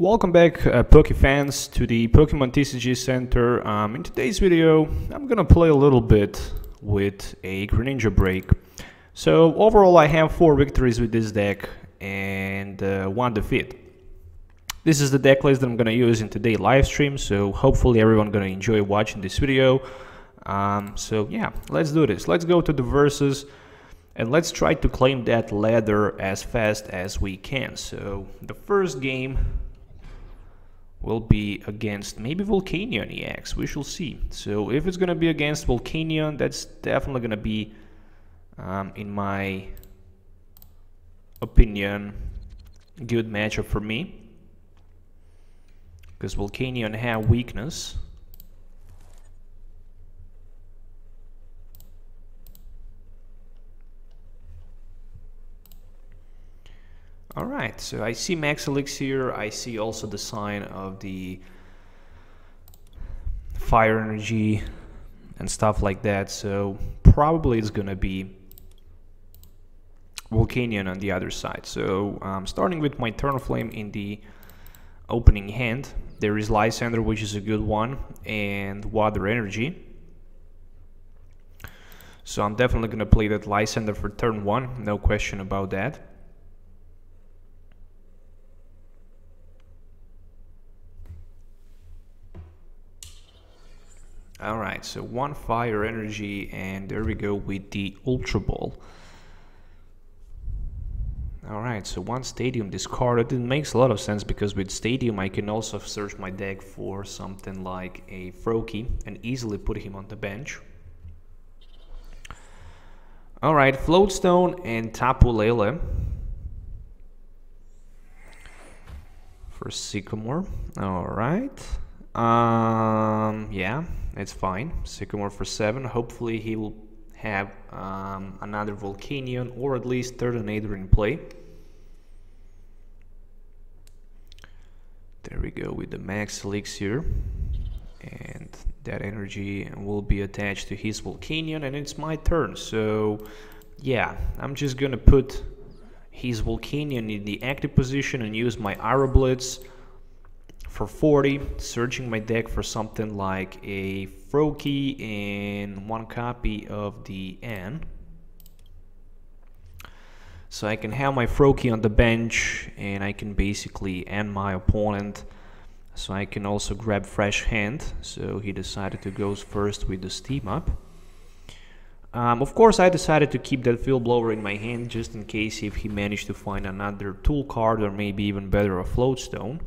Welcome back, Poke fans, to the Pokemon TCG Center. In today's video, I'm gonna play a little bit with a Greninja Break. So overall, I have 4 victories with this deck and 1 defeat. This is the deck list that I'm gonna use in today's live stream. So hopefully everyone gonna enjoy watching this video. So yeah, let's do this. Let's go to the versus. And let's try to claim that ladder as fast as we can. So the first game will be against maybe Volcanion EX. We shall see. So if it's going to be against Volcanion, that's definitely going to be, in my opinion, a good matchup for me. Because Volcanion have weakness. Alright, so I see Max Elixir, I see also the sign of the fire energy and stuff like that, so probably it's gonna be Volcanion on the other side. So starting with my Talonflame in the opening hand, there is Lysandre, which is a good one, and Water Energy. So I'm definitely gonna play that Lysandre for turn 1, no question about that. Alright, so 1 fire energy, and there we go with the Ultra Ball. Alright, so 1 Stadium discarded. It makes a lot of sense because with Stadium I can also search my deck for something like a Froakie and easily put him on the bench. Alright, Floatstone and Tapu Lele for Sycamore. Alright. Yeah, it's fine. Sycamore for 7. Hopefully he will have another Volcanion or at least Turtonator in play. There we go with the Max Elixir. And that energy will be attached to his Volcanion, and it's my turn. So yeah, I'm just gonna put his Volcanion in the active position and use my Aeroblitz for 40, searching my deck for something like a Froakie and 1 copy of the N. So I can have my Froakie on the bench and I can basically end my opponent. So I can also grab fresh hand. So he decided to go first with the Steam Up. Of course I decided to keep that Field Blower in my hand just in case if he managed to find another tool card or maybe even better a Floatstone.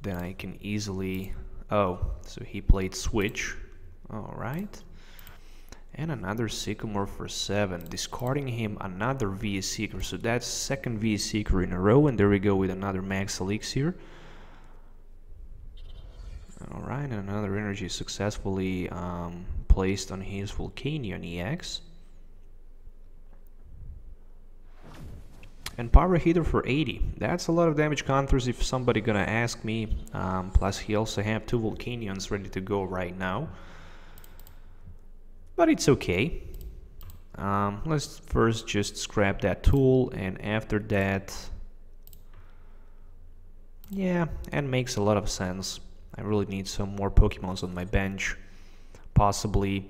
Then I can easily... Oh, so he played Switch. Alright. And another Sycamore for 7. Discarding him another VS Seeker. So that's second VS Seeker in a row. And there we go with another Max Elixir. Alright, and another energy successfully placed on his Volcanion EX. And Power Hitter for 80. That's a lot of damage counters if somebody gonna ask me. Plus he also have 2 Volcanions ready to go right now. But it's okay. Let's first just scrap that tool, and after that... Yeah, and makes a lot of sense. I really need some more Pokemons on my bench. Possibly,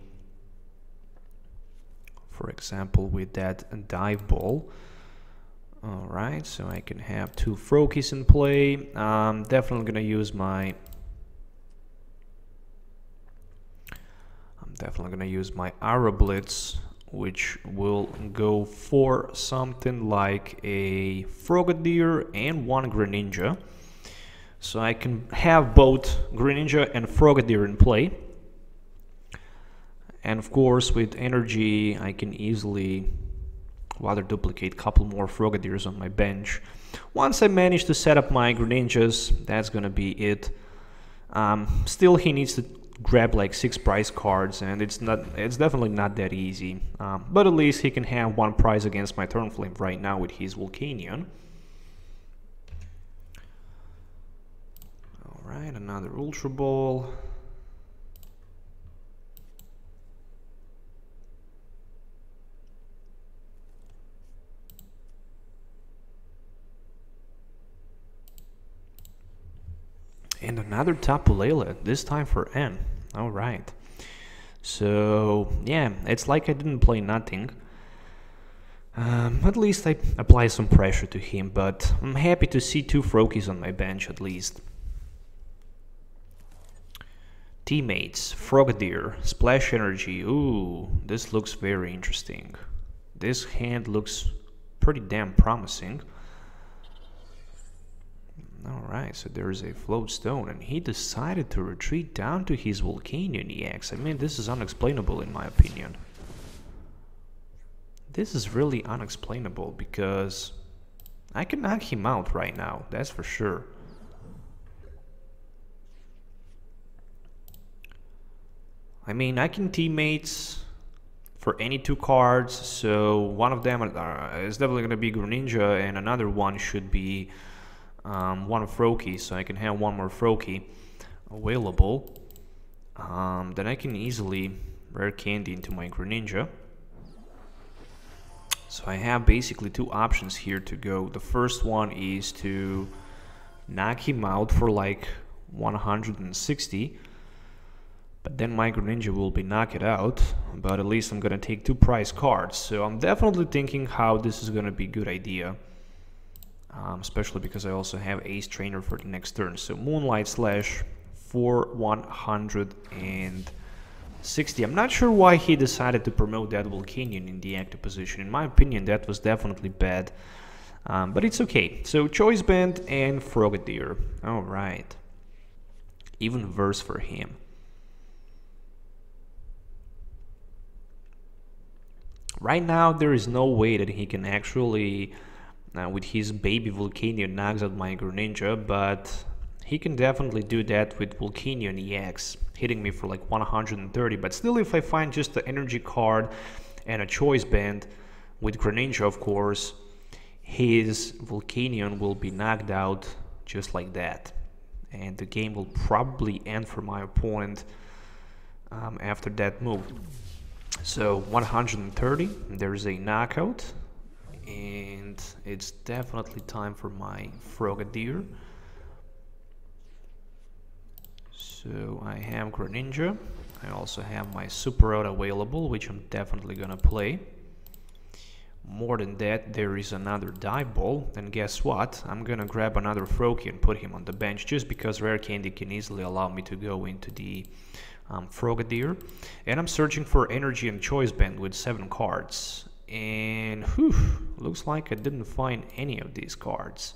for example, with that Dive Ball. Alright, so I can have 2 Froakies in play. Definitely gonna use my... Aeroblitz, which will go for something like a Frogadier and 1 Greninja. So I can have both Greninja and Frogadier in play. And of course with energy I can easily Water Duplicate, couple more Frogadiers on my bench. Once I manage to set up my Greninjas, that's gonna be it. Still he needs to grab like 6 prize cards, and it's definitely not that easy. But at least he can have 1 prize against my Talonflame right now with his Volcanion. Alright, another Ultra Ball. And another Tapu Lele, this time for N. Alright. So, yeah, it's like I didn't play nothing. At least I apply some pressure to him, but I'm happy to see 2 Froakies on my bench at least. Teammates, Frogadier, Splash Energy. Ooh, this looks very interesting. This hand looks pretty damn promising. Alright, so there's a Float Stone, and he decided to retreat down to his Volcanion EX. I mean, this is unexplainable in my opinion. This is really unexplainable, because I can knock him out right now, that's for sure. I mean, I can teammates for any 2 cards, so one of them is definitely going to be Greninja, and another one should be one Froakie, so I can have one more Froakie available. Then I can easily rare candy into my Greninja. So I have basically 2 options here to go. The first one is to knock him out for like 160, but then my Greninja will be knocked out, but at least I'm gonna take 2 prize cards. So I'm definitely thinking how this is gonna be a good idea. Especially because I also have Ace Trainer for the next turn. So Moonlight Slash for 160. I'm not sure why he decided to promote that Volcanion in the active position. In my opinion, that was definitely bad. But it's okay. So Choice Band and Frogadier. Alright. Even verse for him. Right now, there is no way that he can actually... with his baby Volcanion knocks out my Greninja, but he can definitely do that with Volcanion EX, hitting me for like 130. But still, if I find just the energy card and a Choice Band with Greninja, of course, his Volcanion will be knocked out just like that. And the game will probably end for my opponent after that move. So 130, there's a knockout. And it's definitely time for my Frogadier. So I have Greninja. I also have my Super Out available, which I'm definitely gonna play. More than that, there is another Dive Ball. And guess what? I'm gonna grab another Froakie and put him on the bench, just because Rare Candy can easily allow me to go into the Frogadier. And I'm searching for Energy and Choice Band with 7 cards. And whew, looks like I didn't find any of these cards.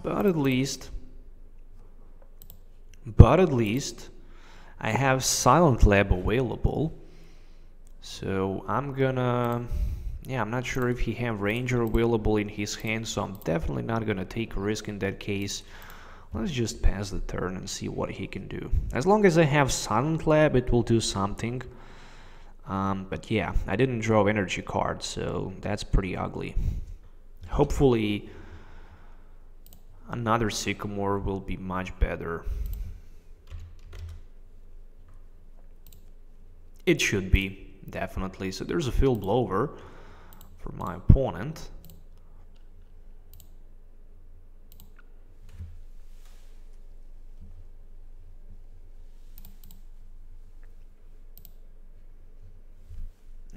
But at least I have Silent Lab available. So I'm gonna... yeah, I'm not sure if he have Ranger available in his hand, so I'm definitely not gonna take a risk in that case. Let's just pass the turn and see what he can do. As long as I have Silent Lab, it will do something. But yeah, I didn't draw energy cards, so that's pretty ugly. Hopefully another Sycamore will be much better. It should be, definitely. So there's a Fill Blower for my opponent.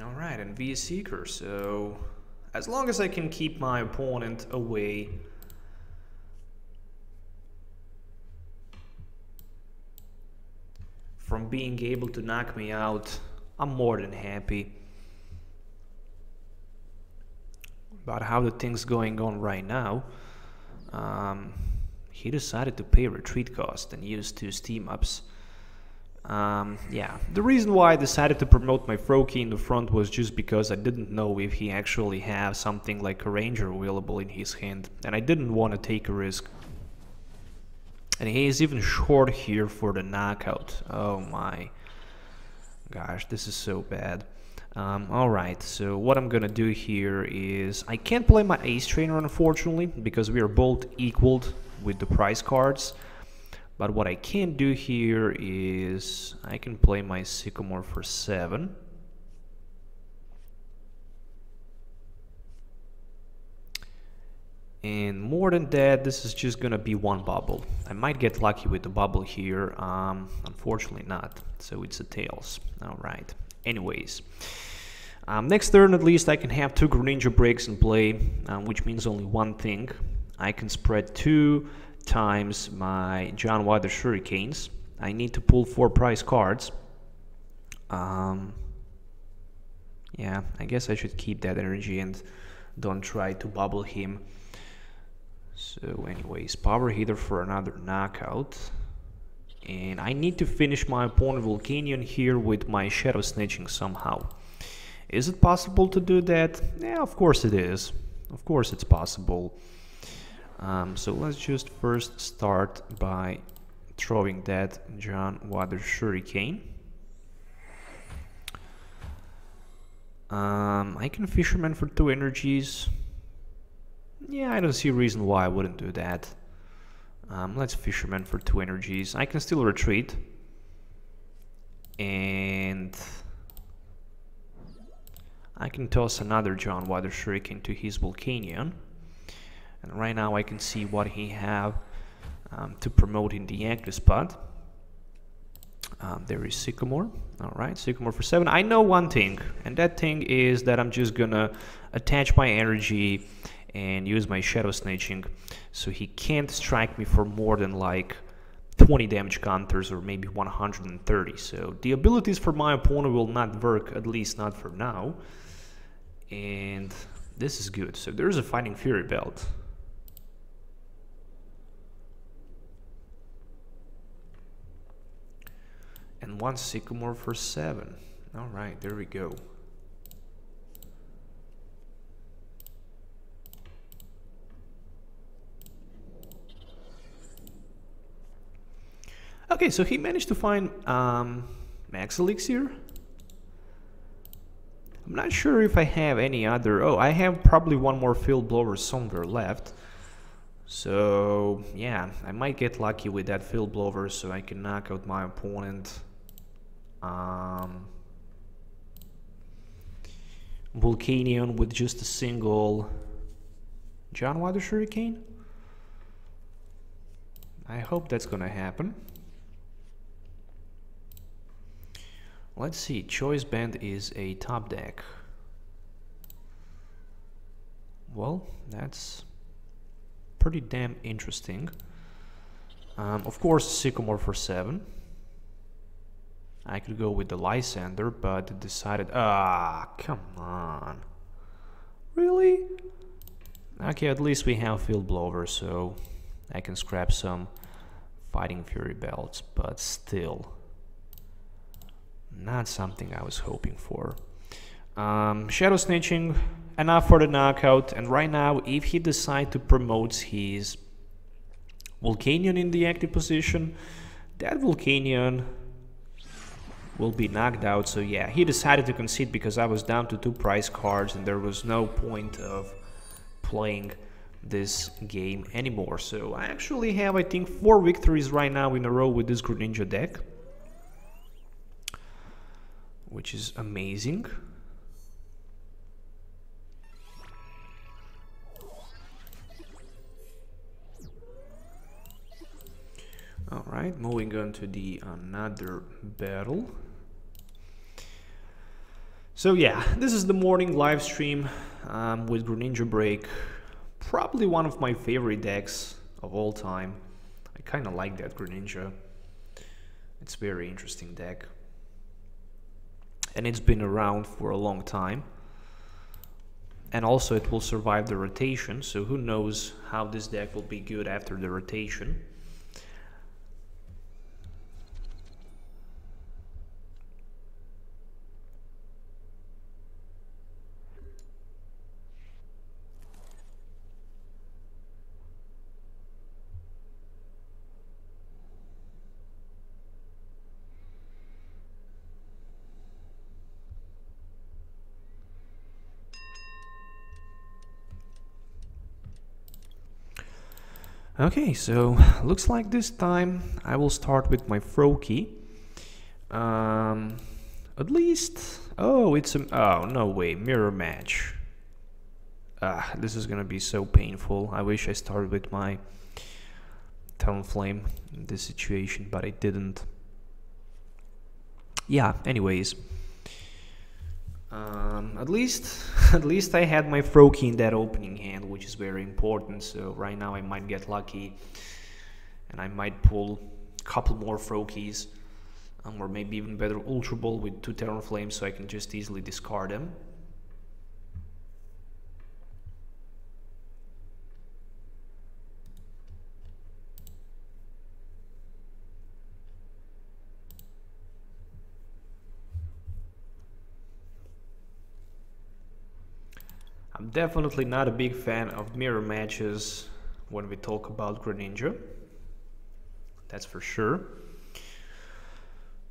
Alright, and V Seeker, so as long as I can keep my opponent away from being able to knock me out, I'm more than happy. About how the thing's going on right now, he decided to pay retreat cost and use 2 steam ups. Yeah, the reason why I decided to promote my Froakie in the front was just because I didn't know if he actually has something like a Ranger available in his hand, and I didn't want to take a risk. And he is even short here for the knockout. Oh my gosh, this is so bad. Alright, so what I'm gonna do here is... I can't play my Ace Trainer, unfortunately, because we are both equaled with the prize cards. But what I can do here is I can play my Sycamore for 7. And more than that, this is just gonna be one bubble. I might get lucky with the bubble here, unfortunately not. So it's a tails. All right. Anyways, next turn at least I can have 2 Greninja breaks in play, which means only one thing. I can spread 2 times my John Water Shurikens. I need to pull 4 prize cards. Yeah, I guess I should keep that energy and don't try to bubble him. So anyways, power hitter for another knockout. And I need to finish my opponent Volcanion here with my Shadow Snitching somehow. Is it possible to do that? Yeah, of course it is. Of course it's possible. So let's just first start by throwing that John Water Shuriken. I can Fisherman for 2 energies. Yeah, I don't see a reason why I wouldn't do that. Let's Fisherman for 2 energies. I can still retreat. And I can toss another John Water Shuriken to his Volcanion. And right now I can see what he have to promote in the active spot. There is Sycamore. Alright, Sycamore for 7. I know one thing, and that thing is that I'm just gonna attach my energy and use my Shadow Snitching, so he can't strike me for more than like 20 damage counters or maybe 130. So the abilities for my opponent will not work, at least not for now. And this is good. So there's a Fighting Fury belt. And 1 Sycamore for 7. Alright, there we go. Okay, so he managed to find Max Elixir. I'm not sure if I have any other... Oh, I have probably one more Field Blower somewhere left. So, yeah, I might get lucky with that Field Blower so I can knock out my opponent. Volcanion with just a single John Water Shuriken. I hope that's gonna happen. Let's see, Choice Band is a top deck. Well, that's pretty damn interesting. Of course, Sycamore for 7. I could go with the Lysander, but decided... Ah, come on. Really? Okay, at least we have Field Blower, so I can scrap some Fighting Fury belts, but still... not something I was hoping for. Shadow Snitching, enough for the knockout, and right now, if he decides to promote his Volcanion in the active position, that Volcanion will be knocked out. So yeah, he decided to concede because I was down to 2 prize cards and there was no point of playing this game anymore. So I actually have, I think, 4 victories right now in a row with this Greninja deck, which is amazing. Alright, moving on to the another battle. So yeah, this is the morning live stream with Greninja Break. Probably one of my favorite decks of all time. I kind of like that Greninja. It's a very interesting deck. And it's been around for a long time. And also it will survive the rotation, so who knows how this deck will be good after the rotation. Okay, so looks like this time I will start with my Froakie. At least, oh, it's a, oh, no way, mirror match. This is gonna be so painful. I wish I started with my Talonflame in this situation, but I didn't. Yeah, anyways. At least I had my Froakie in that opening hand, which is very important. So right now I might get lucky and I might pull a couple more Froakies, or maybe even better Ultra Ball with 2 Talonflames, so I can just easily discard them. I'm definitely not a big fan of mirror matches when we talk about Greninja. That's for sure.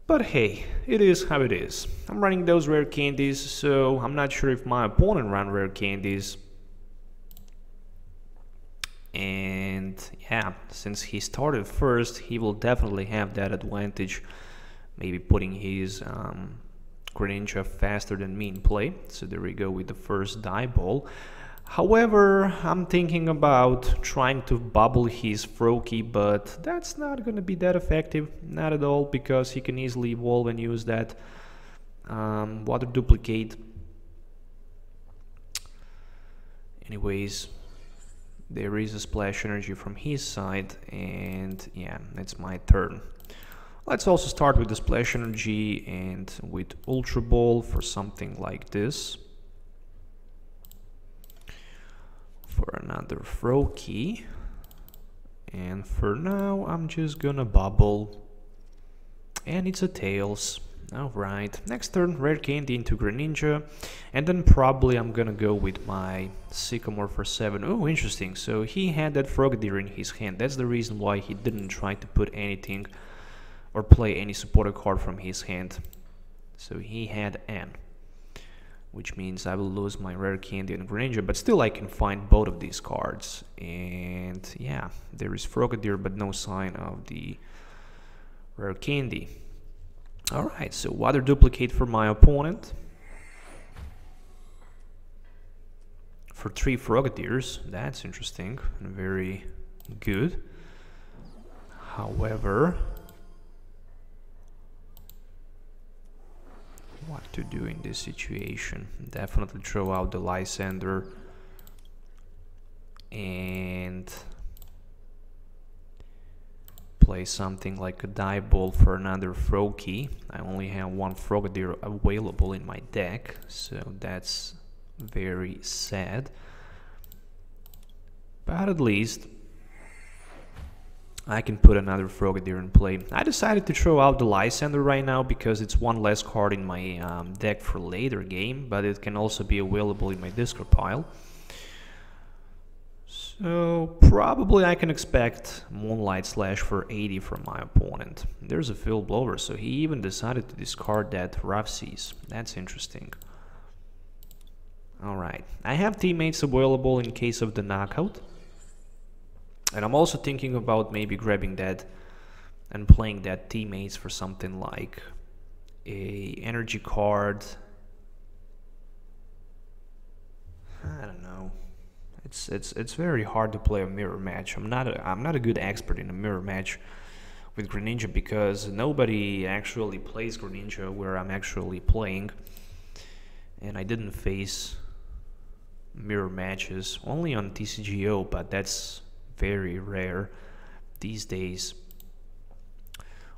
But hey, it is how it is. I'm running those rare candies, so I'm not sure if my opponent ran rare candies. And yeah, since he started first, he will definitely have that advantage. Maybe putting his Greninja faster than me in play. So there we go with the first die ball. However, I'm thinking about trying to bubble his Froakie, but that's not going to be that effective, not at all, because he can easily evolve and use that water duplicate. Anyways, there is a splash energy from his side, and yeah, it's my turn. Let's also start with the splash energy and with Ultra Ball for something like this. For another Froakie. And for now, I'm just gonna bubble. And it's a Tails. Alright, next turn, rare candy into Greninja. And then probably I'm gonna go with my Sycamore for 7. Oh, interesting. So he had that Frogadier in his hand. That's the reason why he didn't try to put anything or play any supporter card from his hand. So he had N, which means I will lose my rare candy and Greninja, but still I can find both of these cards. And yeah, there is Frogadier, but no sign of the rare candy. Alright, so water duplicate for my opponent. For 3 Frogadiers, that's interesting and very good. However, what to do in this situation? Definitely throw out the Lysander and play something like a die ball for another Froakie. I only have 1 Frogadier available in my deck, so that's very sad. But at least I can put another Frogadier in play. I decided to throw out the Lysander right now because it's 1 less card in my deck for later game, but it can also be available in my discard pile. So probably I can expect Moonlight Slash for 80 from my opponent. There's a Field Blower, so he even decided to discard that Rough Seas. That's interesting. Alright, I have teammates available in case of the knockout. And I'm also thinking about maybe grabbing that and playing that teammates for something like a energy card. I don't know. It's very hard to play a mirror match. I'm not a good expert in a mirror match with Greninja because nobody actually plays Greninja where I'm actually playing, and I didn't face mirror matches only on TCGO, but that's very rare these days.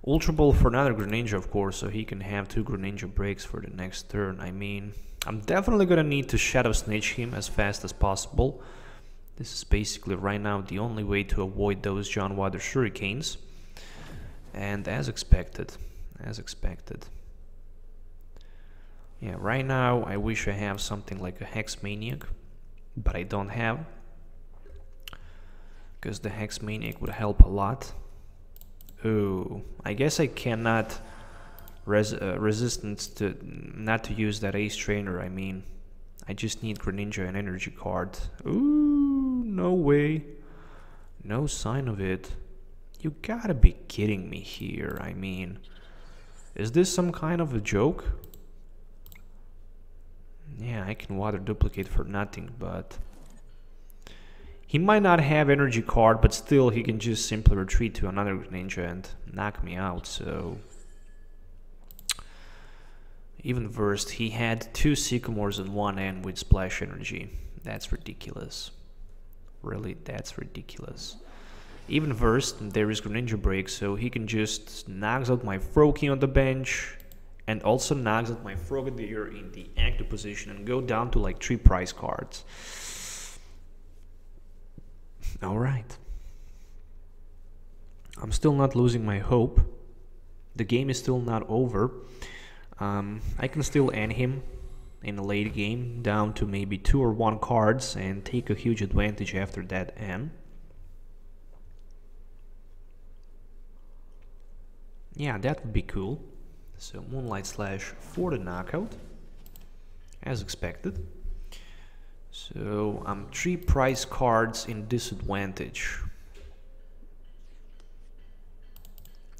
Ultra Ball for another Greninja, of course, so he can have 2 Greninja breaks for the next turn. I mean, I'm definitely gonna need to Shadow Snitch him as fast as possible. This is basically right now the only way to avoid those John Water Shurikens. And as expected. Yeah, right now I wish I have something like a Hex Maniac, but I don't have, because the Hex Maniac would help a lot. Oh, I guess I cannot resistance to not to use that Ace Trainer. I mean, I just need Greninja and energy card. Ooh, no way, no sign of it. You gotta be kidding me here. I mean, is this some kind of a joke? Yeah, I can water duplicate for nothing, but He might not have energy card, but still he can just simply retreat to another Greninja and knock me out, so... Even versed, he had 2 Sycamores in one end with Splash Energy. That's ridiculous. Really, that's ridiculous. Even versed, there is Greninja Break, so he can just knocks out my Froakie on the bench and also knocks out my Frogadier in the active position and go down to like 3 prize cards. Alright. I'm still not losing my hope. The game is still not over. I can still end him in a late game down to maybe 2 or 1 cards and take a huge advantage after that end. Yeah, that would be cool. So Moonlight Slash for the knockout, as expected. So I'm 3 prize cards in disadvantage.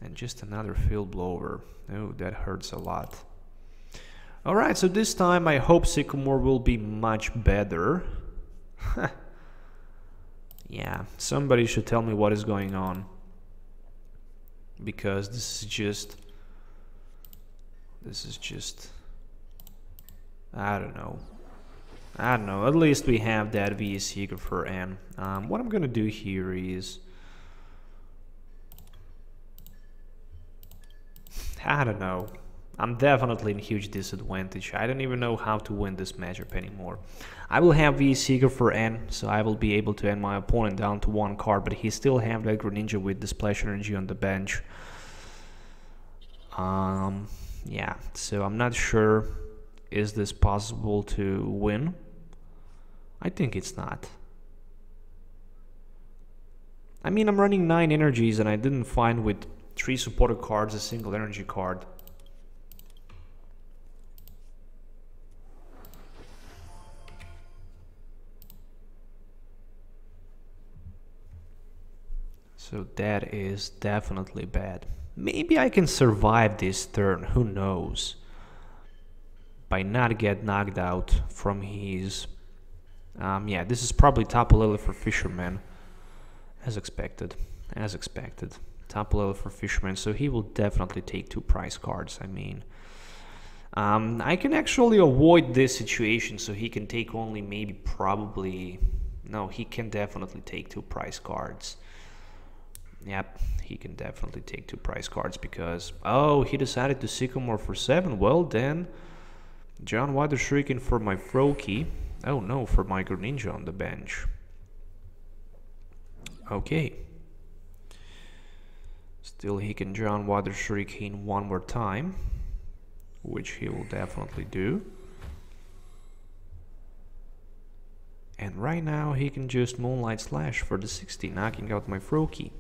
And just another field blower. Oh, that hurts a lot. Alright, so this time I hope Sycamore will be much better. Yeah, somebody should tell me what is going on. Because this is just... I don't know. At least we have that VE Seeker for N. What I'm gonna do here is... I don't know. I'm definitely in huge disadvantage. I don't even know how to win this matchup anymore. I will have VE Seeker for N, so I will be able to end my opponent down to 1 card, but he still have that Greninja with the Splash Energy on the bench. Yeah, so I'm not sure, is this possible to win? I think it's not. I mean, I'm running 9 energies and I didn't find with 3 supported cards a single energy card. So that is definitely bad. Maybe I can survive this turn, who knows? By not get knocked out from his... yeah, this is probably Tapu Lele for Fisherman. As expected. As expected. Tapu Lele for Fisherman, so he will definitely take 2 prize cards, I mean. I can actually avoid this situation, so he can take only maybe probably... No, he can definitely take 2 prize cards. Yep, he can definitely take 2 prize cards because... Oh, he decided to Sycamore for 7. Well then, John Water Shuriken for my Froakie. Oh no, for my Greninja on the bench. Okay. Still he can John Water Shuriken 1 more time, which he will definitely do. And right now he can just Moonlight Slash for the 60, knocking out my Froakie.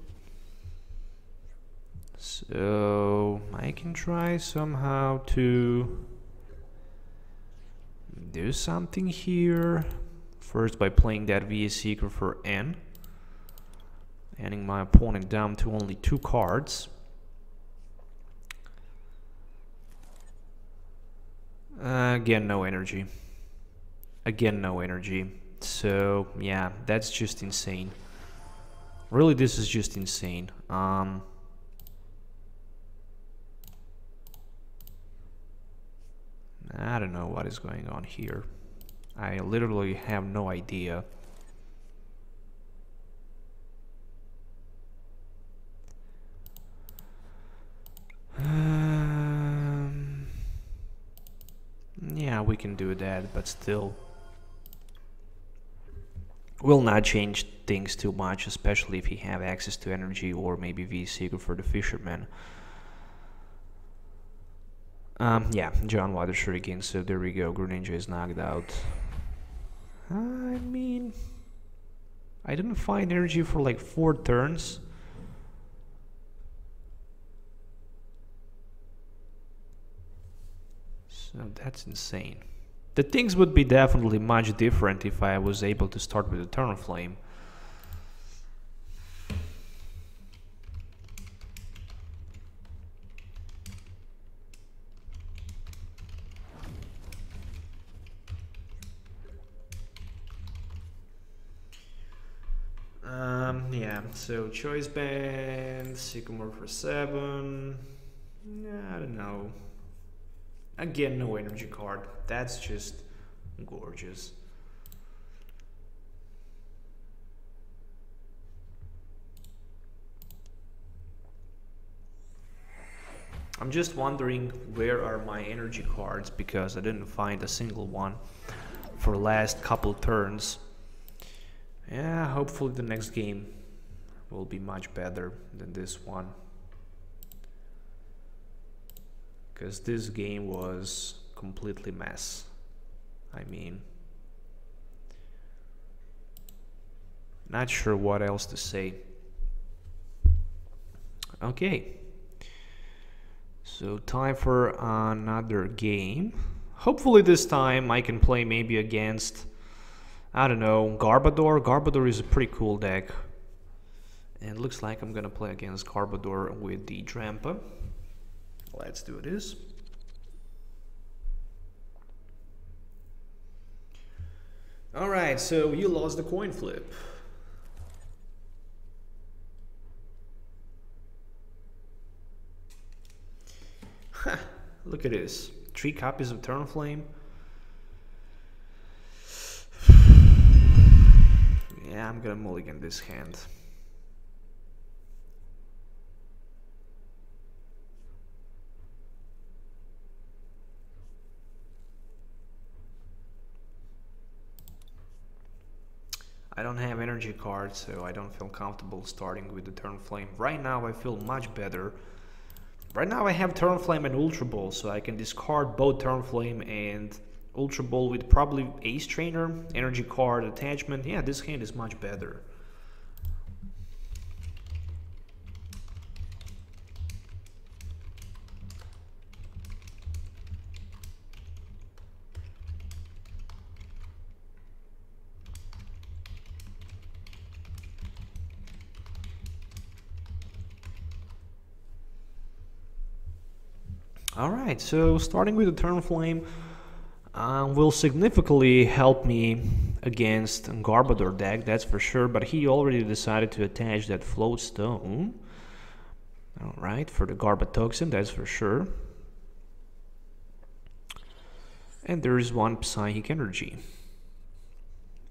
So I can try somehow to do something here. First by playing that VE Seeker for N, ending my opponent down to only 2 cards. Again, no energy. Again, no energy. So yeah, that's just insane. Really, this is just insane. I don't know what is going on here. I literally have no idea. Yeah, we can do that, but still will not change things too much, especially if he have access to energy or maybe VE Seeker for the Fisherman. Yeah, John Water Shuriken, so there we go, Greninja is knocked out. I mean, I didn't find energy for like 4 turns. So that's insane. The things would be definitely much different if I was able to start with a Talonflame. Yeah, so choice band, Sycamore for 7. I don't know. Again, no energy card. That's just gorgeous. I'm just wondering where are my energy cards, because I didn't find a single one for last couple turns. Yeah, hopefully the next game will be much better than this one, because this game was completely mess. I mean, not sure what else to say. Okay, so time for another game. Hopefully this time I can play maybe against, I don't know, Garbodor. Garbodor is a pretty cool deck. And it looks like I'm gonna play against Garbodor with the Drampa. Let's do this. Alright, so you lost the coin flip. Ha! Look at this. 3 copies of Talonflame. Yeah, I'm gonna mulligan this hand. I don't have energy cards, so I don't feel comfortable starting with the Talonflame. Right now I feel much better. Right now I have Talonflame and Ultra Ball, so I can discard both Talonflame and Ultra Ball with probably Ace Trainer, energy card, attachment. Yeah, this hand is much better. Alright, so starting with the Talonflame will significantly help me against Garbodor deck, that's for sure, but he already decided to attach that Float Stone. Alright, for the Garbotoxin, that's for sure. And there is one Psychic Energy.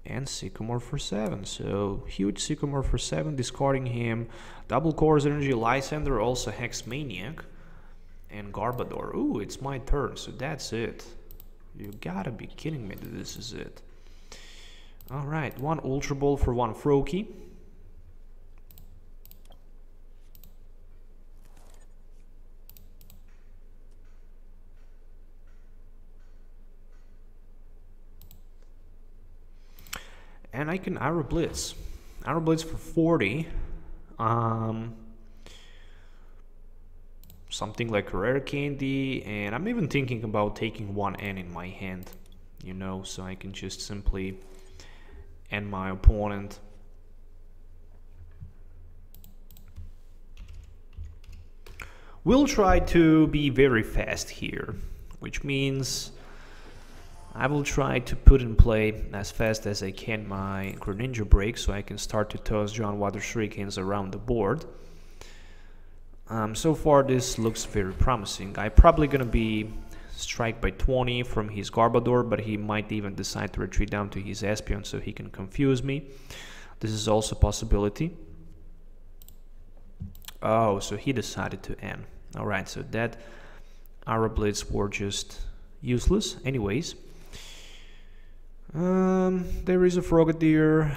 And Sycamore for 7, so huge Sycamore for 7, discarding him. Double CORSAIR Energy, Lysander, also Hex Maniac. And Garbodor. Ooh, it's my turn, so that's it. You gotta be kidding me that this is it. Alright, one Ultra Ball for one Froakie. And I can Arrow Blitz. Arrow Blitz for 40. Something like Rare Candy, and I'm even thinking about taking one N in my hand, you know, so I can just simply end my opponent. We'll try to be very fast here, which means I will try to put in play as fast as I can my Greninja Break, so I can start to toss John Water Shurikens around the board. So far this looks very promising. I'm probably gonna be strike by 20 from his Garbodor, but he might even decide to retreat down to his Espeon so he can confuse me. This is also a possibility. Oh, so he decided to end. Alright, so that Arrow Blitz were just useless. Anyways, there is a Frogadier.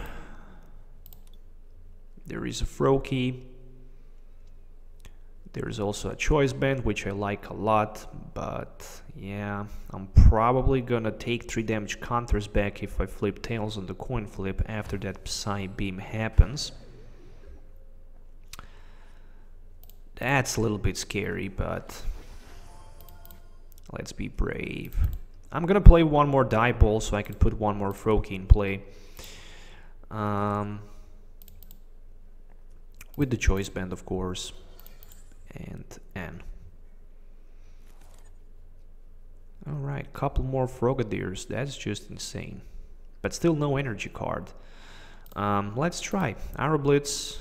There is a Froakie. There's also a Choice Band, which I like a lot, but yeah, I'm probably gonna take 3 damage counters back if I flip Tails on the coin flip after that Psy Beam happens. That's a little bit scary, but let's be brave. I'm gonna play one more Die Ball so I can put one more Froakie in play. With the Choice Band, of course. And N. Alright, couple more Frogadiers, that's just insane. But still no energy card. Let's try. Arrow Blitz.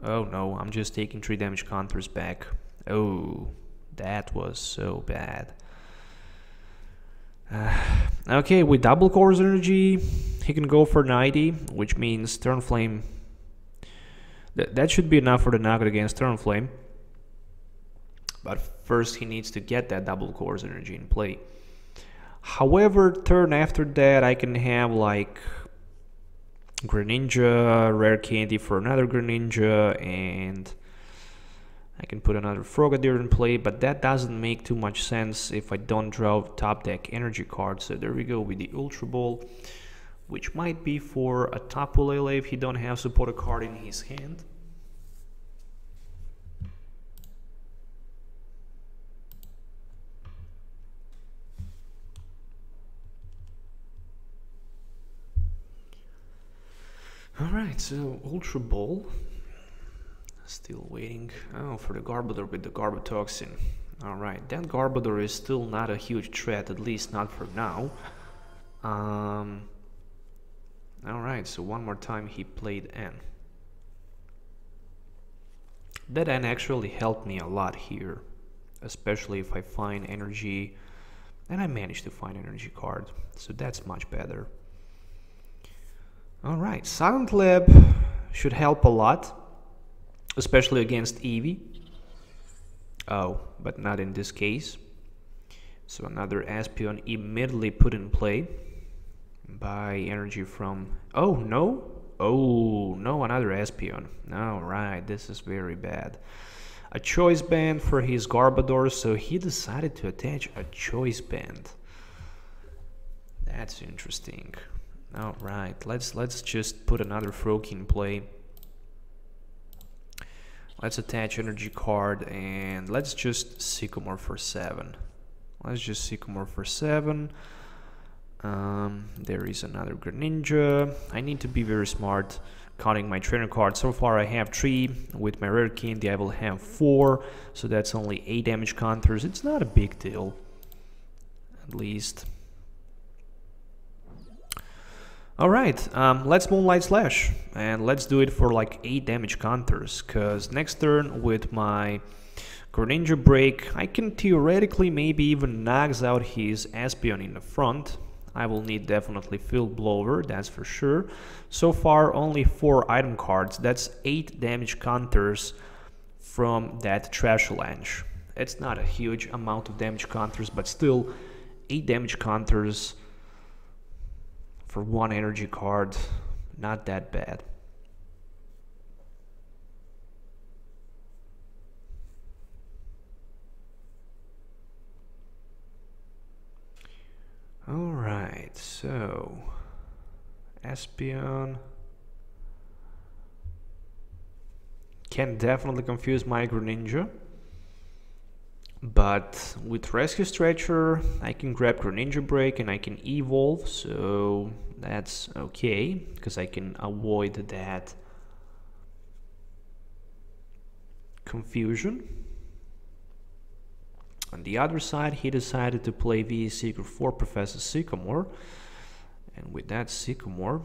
Oh no, I'm just taking 3 damage counters back. Oh, that was so bad. Okay, with double Course Energy, he can go for 90, which means Talonflame. That should be enough for the knockout against Talonflame. But first he needs to get that double Course Energy in play. However, turn after that I can have like Greninja, Rare Candy for another Greninja, and I can put another Frogadier in play, but that doesn't make too much sense if I don't draw top deck energy cards. So there we go with the Ultra Ball, which might be for a Tapu Lele if he don't have support a card in his hand. Alright, so Ultra Ball. Still waiting. Oh, for the Garbodor with the Garbotoxin. Alright, that Garbodor is still not a huge threat, at least not for now. Alright, so one more time he played N. That N actually helped me a lot here, especially if I find energy, and I managed to find energy card, so that's much better. Alright, Silent Lab should help a lot, especially against Eevee. Oh, but not in this case. So another Espeon immediately put in play by energy from... Oh, no? Oh, no, another Espeon. Alright, this is very bad. A Choice Band for his Garbodor, so he decided to attach a Choice Band. That's interesting. Alright, let's just put another Froakie in play. Let's attach energy card and let's just Sycamore for 7. Let's just Sycamore for 7. There is another Greninja. I need to be very smart counting my trainer cards. So far I have 3. With my Rare Candy I will have 4. So that's only 8 damage counters. It's not a big deal. At least. Alright, let's Moonlight Slash, and let's do it for like 8 damage counters, cause next turn with my Greninja Break, I can theoretically maybe even knocks out his Espeon in the front. I will need definitely Field Blower, that's for sure. So far only 4 item cards, that's 8 damage counters from that Trash Avalanche. It's not a huge amount of damage counters, but still 8 damage counters for 1 energy card, not that bad. Alright, so Espeon can definitely confuse my Greninja, but with Rescue Stretcher I can grab Greninja Break and I can evolve, so that's okay, because I can avoid that confusion. On the other side, he decided to play VE Secret for Professor Sycamore, and with that Sycamore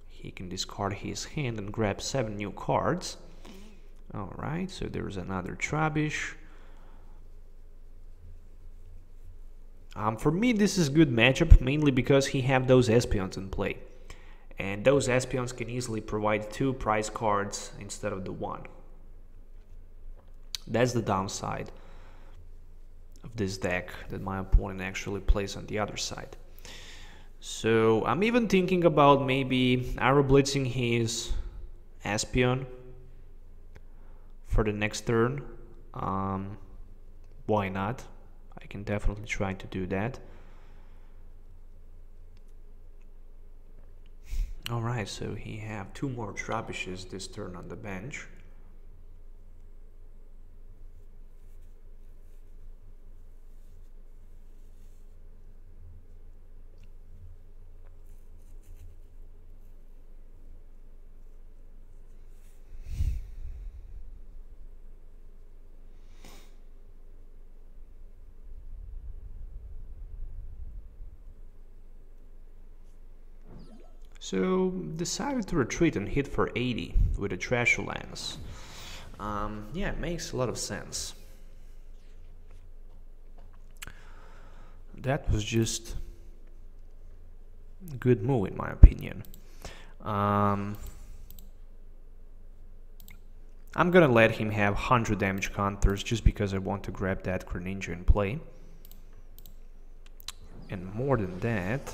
he can discard his hand and grab 7 new cards. Alright, so there's another Trubbish. For me this is good matchup, mainly because he have those Espeons in play. And those Espeons can easily provide 2 prize cards instead of the 1. That's the downside of this deck that my opponent actually plays on the other side. So I'm even thinking about maybe Arrow Blitzing his Espeon for the next turn. Why not? I can definitely try to do that. Alright, so he have 2 more Trubbishes this turn on the bench. So decided to retreat and hit for 80 with a Trash Lance. Yeah, it makes a lot of sense. That was just a good move in my opinion. I'm gonna let him have 100 damage counters just because I want to grab that Greninja in play. And more than that,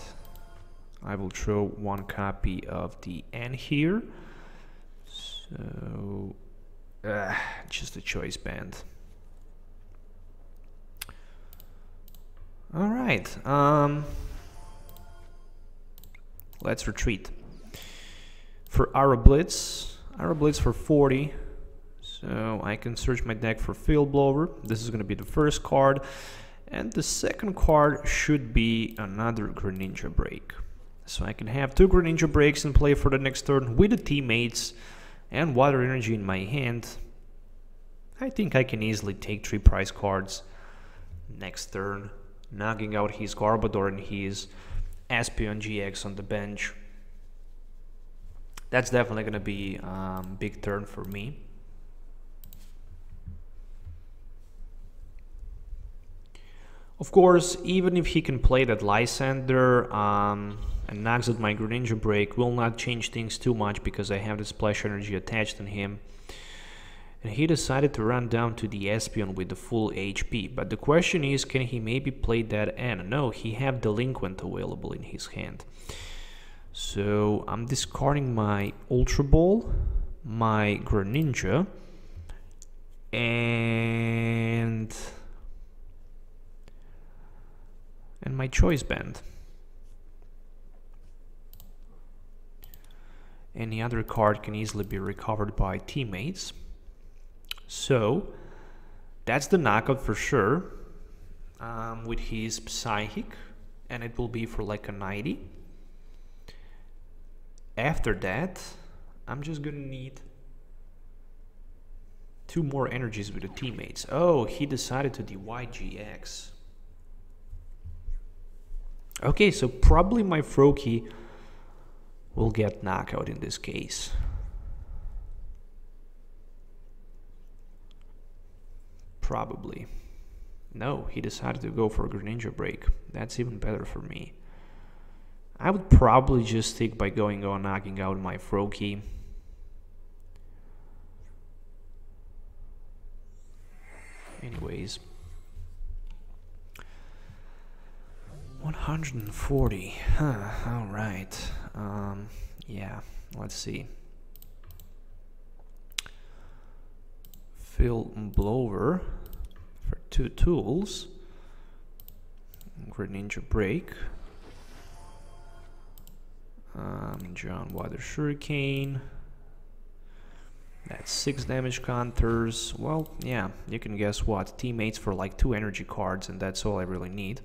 I will throw one copy of the N here. So, just a choice band. Alright, let's retreat. For Aura Blitz for 40. So I can search my deck for Field Blower. This is going to be the first card. And the second card should be another Greninja Break. So I can have 2 Greninja Breaks in play for the next turn with the teammates and Water Energy in my hand. I think I can easily take 3 prize cards next turn, knocking out his Garbodor and his Espeon GX on the bench. That's definitely going to be a big turn for me. Of course, even if he can play that Lysander and knocks out my Greninja Break, will not change things too much because I have the Splash Energy attached on him. And he decided to run down to the Espeon with the full HP. But the question is, can he maybe play that N? No, he have Delinquent available in his hand. So I'm discarding my Ultra Ball, my Greninja, and my Choice Band. Any other card can easily be recovered by teammates. So that's the knockout for sure, with his Psychic, and it will be for like a 90. After that, I'm just gonna need 2 more energies with the teammates. Oh, he decided to divide GX. Okay, so probably my Froakie will get knockout in this case. Probably. No, he decided to go for a Greninja Break. That's even better for me. I would probably just stick by going on knocking out my Froakie. Anyways. 140. Huh, alright. Yeah, let's see. Field Blower for 2 tools. Greninja Break. John Water Shuriken. That's 6 damage counters. Well, yeah, you can guess what. Teammates for like 2 energy cards, and that's all I really need.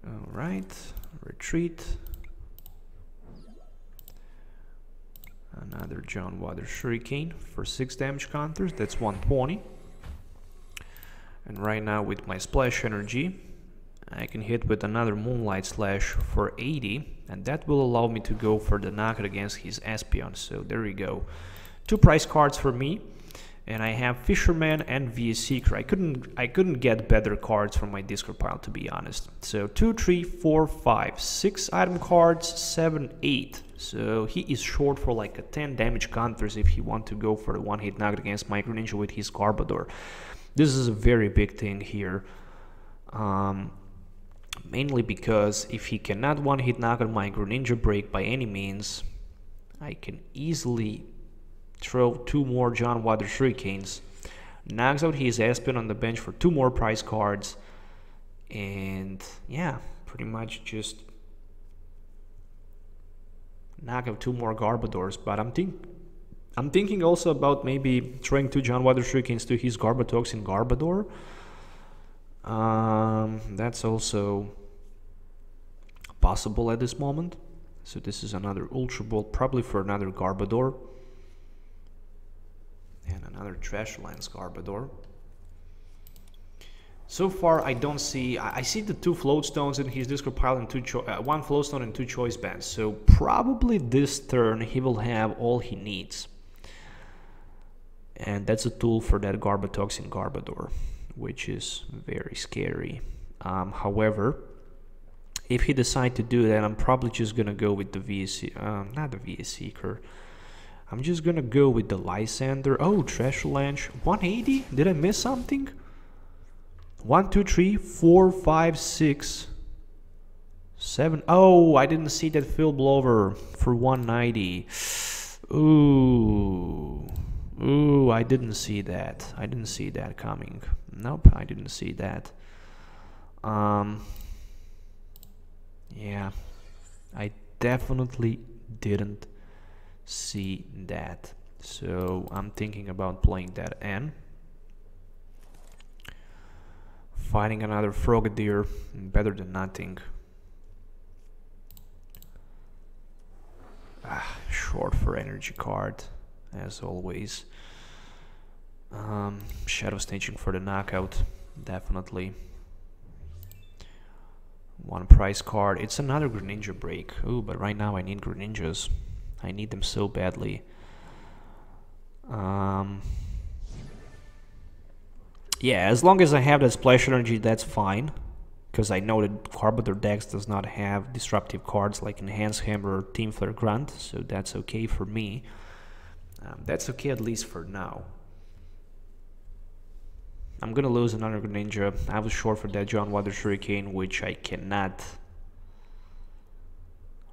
Alright, retreat. Another John Water Shuriken for 6 damage counters. That's 120. And right now with my Splash Energy, I can hit with another Moonlight Slash for 80, and that will allow me to go for the knockout against his Espeon. So there we go. 2 prize cards for me, and I have Fisherman and VS Seeker. I couldn't get better cards from my discard pile, to be honest. So 2, 3, 4, 5, 6 item cards, 7, 8. So he is short for like a 10 damage counters if he want to go for the one-hit knockout against my Greninja with his Garbodor. This is a very big thing here. Mainly because if he cannot one-hit knock out my Greninja Break by any means, I can easily throw 2 more John Water Shurikens, knocks out his Espeon on the bench for 2 more prize cards, and yeah, pretty much just knock out 2 more Garbodors. But I'm thinking also about maybe throwing 2 John Water Shurikens to his Garbotoxin Garbodor. That's also possible at this moment. So this is another Ultra Ball, probably for another Garbodor. And another Trash Lance Garbodor. So far, I don't see. I see the 2 float stones in his discard pile and 1 float stone and 2 choice bands. So probably this turn he will have all he needs, and that's a tool for that Garbatoxin Garbodor, which is very scary. However, if he decides to do that, I'm probably just gonna go with the VS, not the VS Seeker. I'm just gonna go with the Lysander. Oh, Trash Lanch, 180. Did I miss something? 1, 2, 3, 4, 5, 6, 7. Oh, I didn't see that Fill Blower for 190. Ooh, I didn't see that. I didn't see that coming. Nope, I didn't see that. Yeah, I definitely didn't see that. So I'm thinking about playing that N. Finding another Frogadier, better than nothing. Short for energy card, as always. Shadow Staging for the knockout, definitely. 1 prize card. It's another Greninja break. Ooh, but right now I need Greninjas. I need them so badly. Yeah, as long as I have that Splash Energy, that's fine. Because I know that Garbodor Dex does not have disruptive cards like Enhance Hammer or Team Flare Grunt, so that's okay for me. That's okay at least for now. I'm gonna lose another Greninja. I was short for that John Water Hurricane, which I cannot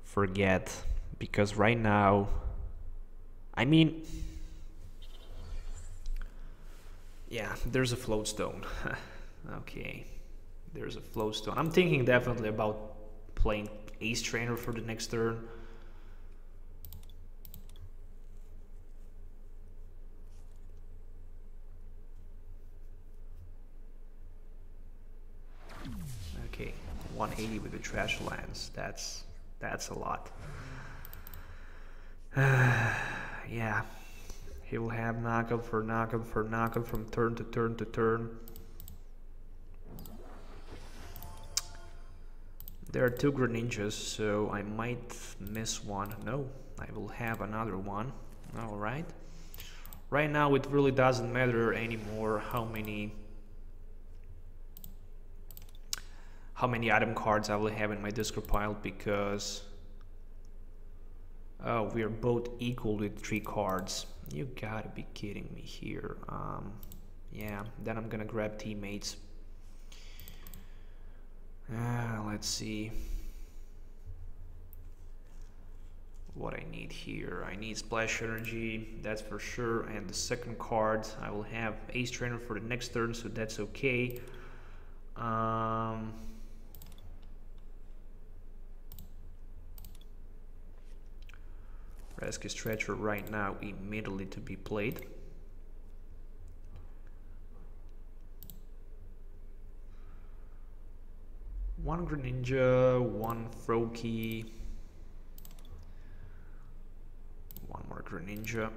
forget. Because right now, I mean, yeah, there's a Float Stone. Okay, there's a Float Stone. I'm thinking definitely about playing Ace Trainer for the next turn. Okay, 180 with the Trash Lance. That's a lot. Yeah, he will have knockout for knockout for knockout from turn to turn to turn. There are 2 Greninjas, so I might miss one. No, I will have another one. Alright. Right now it really doesn't matter anymore how many item cards I will have in my discard pile, because we are both equal with 3 cards. You gotta be kidding me here. Yeah, then I'm gonna grab teammates. Let's see what I need here. I need Splash Energy, that's for sure, and the second card I will have Ace Trainer for the next turn, so that's okay. Rescue Stretcher right now immediately to be played. One Greninja, 1 Froakie, 1 more Greninja.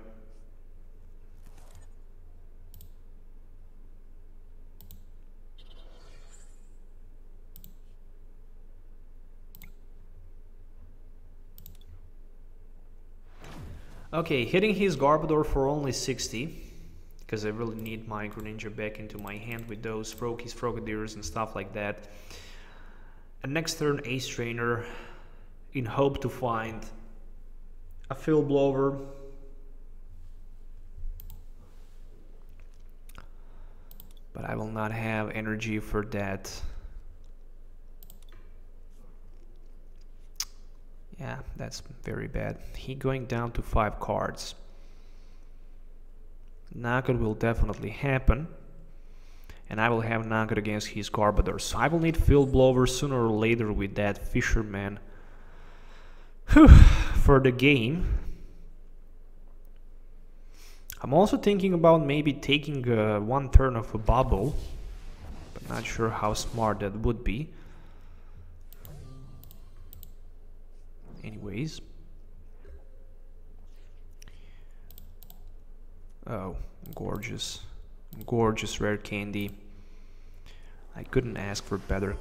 Okay, hitting his Garbodor for only 60, because I really need my Greninja back into my hand with those Froakies, Frogadiers and stuff like that. And next turn, Ace Trainer, in hope to find a Fill Blower. But I will not have energy for that. Yeah, that's very bad. He going down to 5 cards. Knockout will definitely happen. And I will have knockout against his Garbodor. So I will need Fill Blower sooner or later with that Fisherman for the game. I'm also thinking about maybe taking 1 turn of a bubble. But not sure how smart that would be. Anyways. Oh, gorgeous. Gorgeous rare candy. I couldn't ask for better.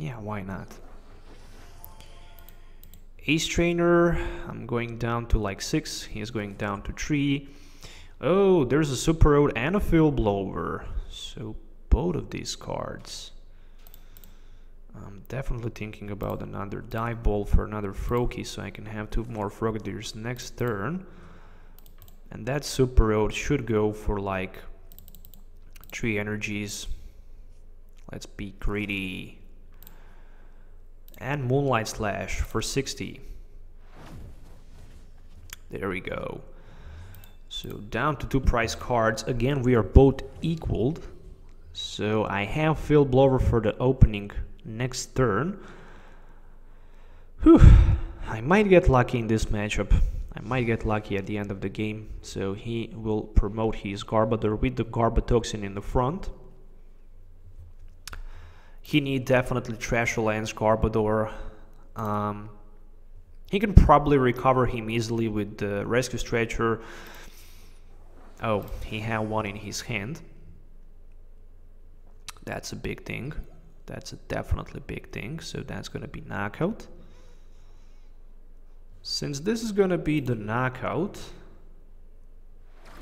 Yeah, why not? Ace Trainer, I'm going down to like 6, he's going down to 3. Oh, there's a Super Road and a Field Blower. So both of these cards. I'm definitely thinking about another Dive Ball for another Froakie so I can have 2 more Frogadiers next turn. And that Super Road should go for like 3 energies. Let's be greedy. And Moonlight Slash for 60. There we go. So down to 2 prize cards. Again, we are both equaled. So I have Field Blower for the opening next turn. Whew. I might get lucky in this matchup. I might get lucky at the end of the game. So he will promote his Garbodor with the Garbotoxin in the front. He need definitely Trash Lance Garbodor. He can probably recover him easily with the Rescue Stretcher. Oh, he had one in his hand. That's a big thing. That's a definitely big thing. So that's going to be knockout. Since this is going to be the knockout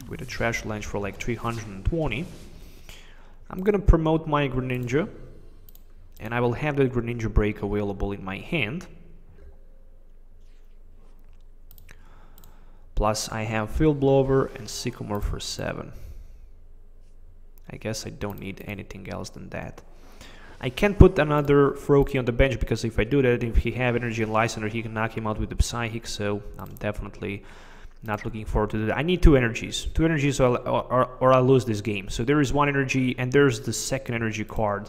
with a Trash Lance for like 320, I'm going to promote my Greninja. And I will have the Greninja Break available in my hand. Plus I have Field Blower and Sycamore for 7. I guess I don't need anything else than that. I can't put another Froakie on the bench because if I do that, if he have Energy and Lysander, he can knock him out with the Psychic, so I'm definitely not looking forward to that. I need 2 energies. 2 energies or I'll lose this game. So there is 1 energy and there's the second energy card.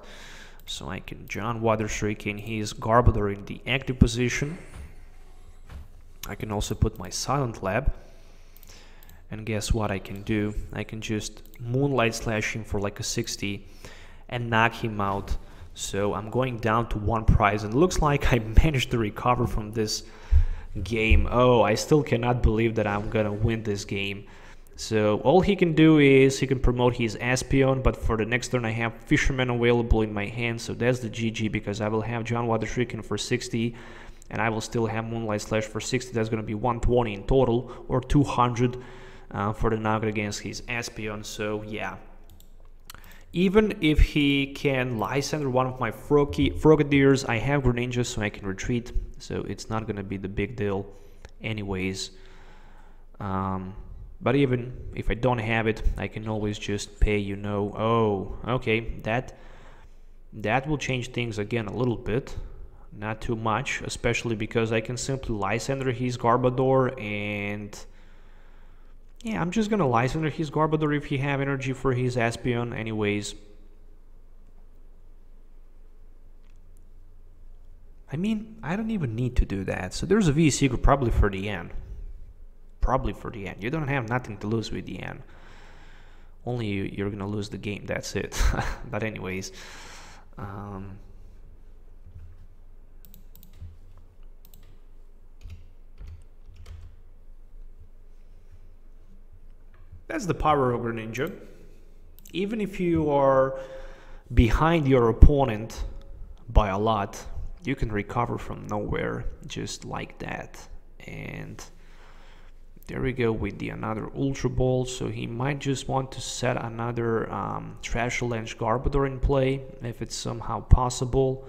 So I can John Water Shriek in his Garbodor in the active position. I can also put my Silent Lab. And guess what I can do? I can just Moonlight Slash him for like a 60 and knock him out. So I'm going down to 1 prize and it looks like I managed to recover from this game. Oh, I still cannot believe that I'm gonna win this game. So all he can do is he can promote his Espeon, but for the next turn I have Fisherman available in my hand, so that's the GG because I will have John Water Shuriken for 60 and I will still have Moonlight Slash for 60. That's going to be 120 in total, or 200 for the knockout against his Espeon. So yeah, even if he can Lysander one of my Frogadiers, I have Greninja so I can retreat, so it's not going to be the big deal anyways. But even if I don't have it, I can always just pay, you know. Oh, okay, that will change things again a little bit. Not too much, especially because I can simply Lysander his Garbodor, and yeah, I'm just gonna Lysander his Garbodor if he have energy for his Espeon anyways. I mean, I don't even need to do that. So there's a V Secret probably for the end. Probably for the end. You don't have nothing to lose with the end. Only you're gonna lose the game, that's it. But anyways, that's the power of Greninja. Even if you are behind your opponent by a lot, you can recover from nowhere just like that. And there we go with the another Ultra Ball. So he might just want to set another Trash Lance Garbodor in play if it's somehow possible.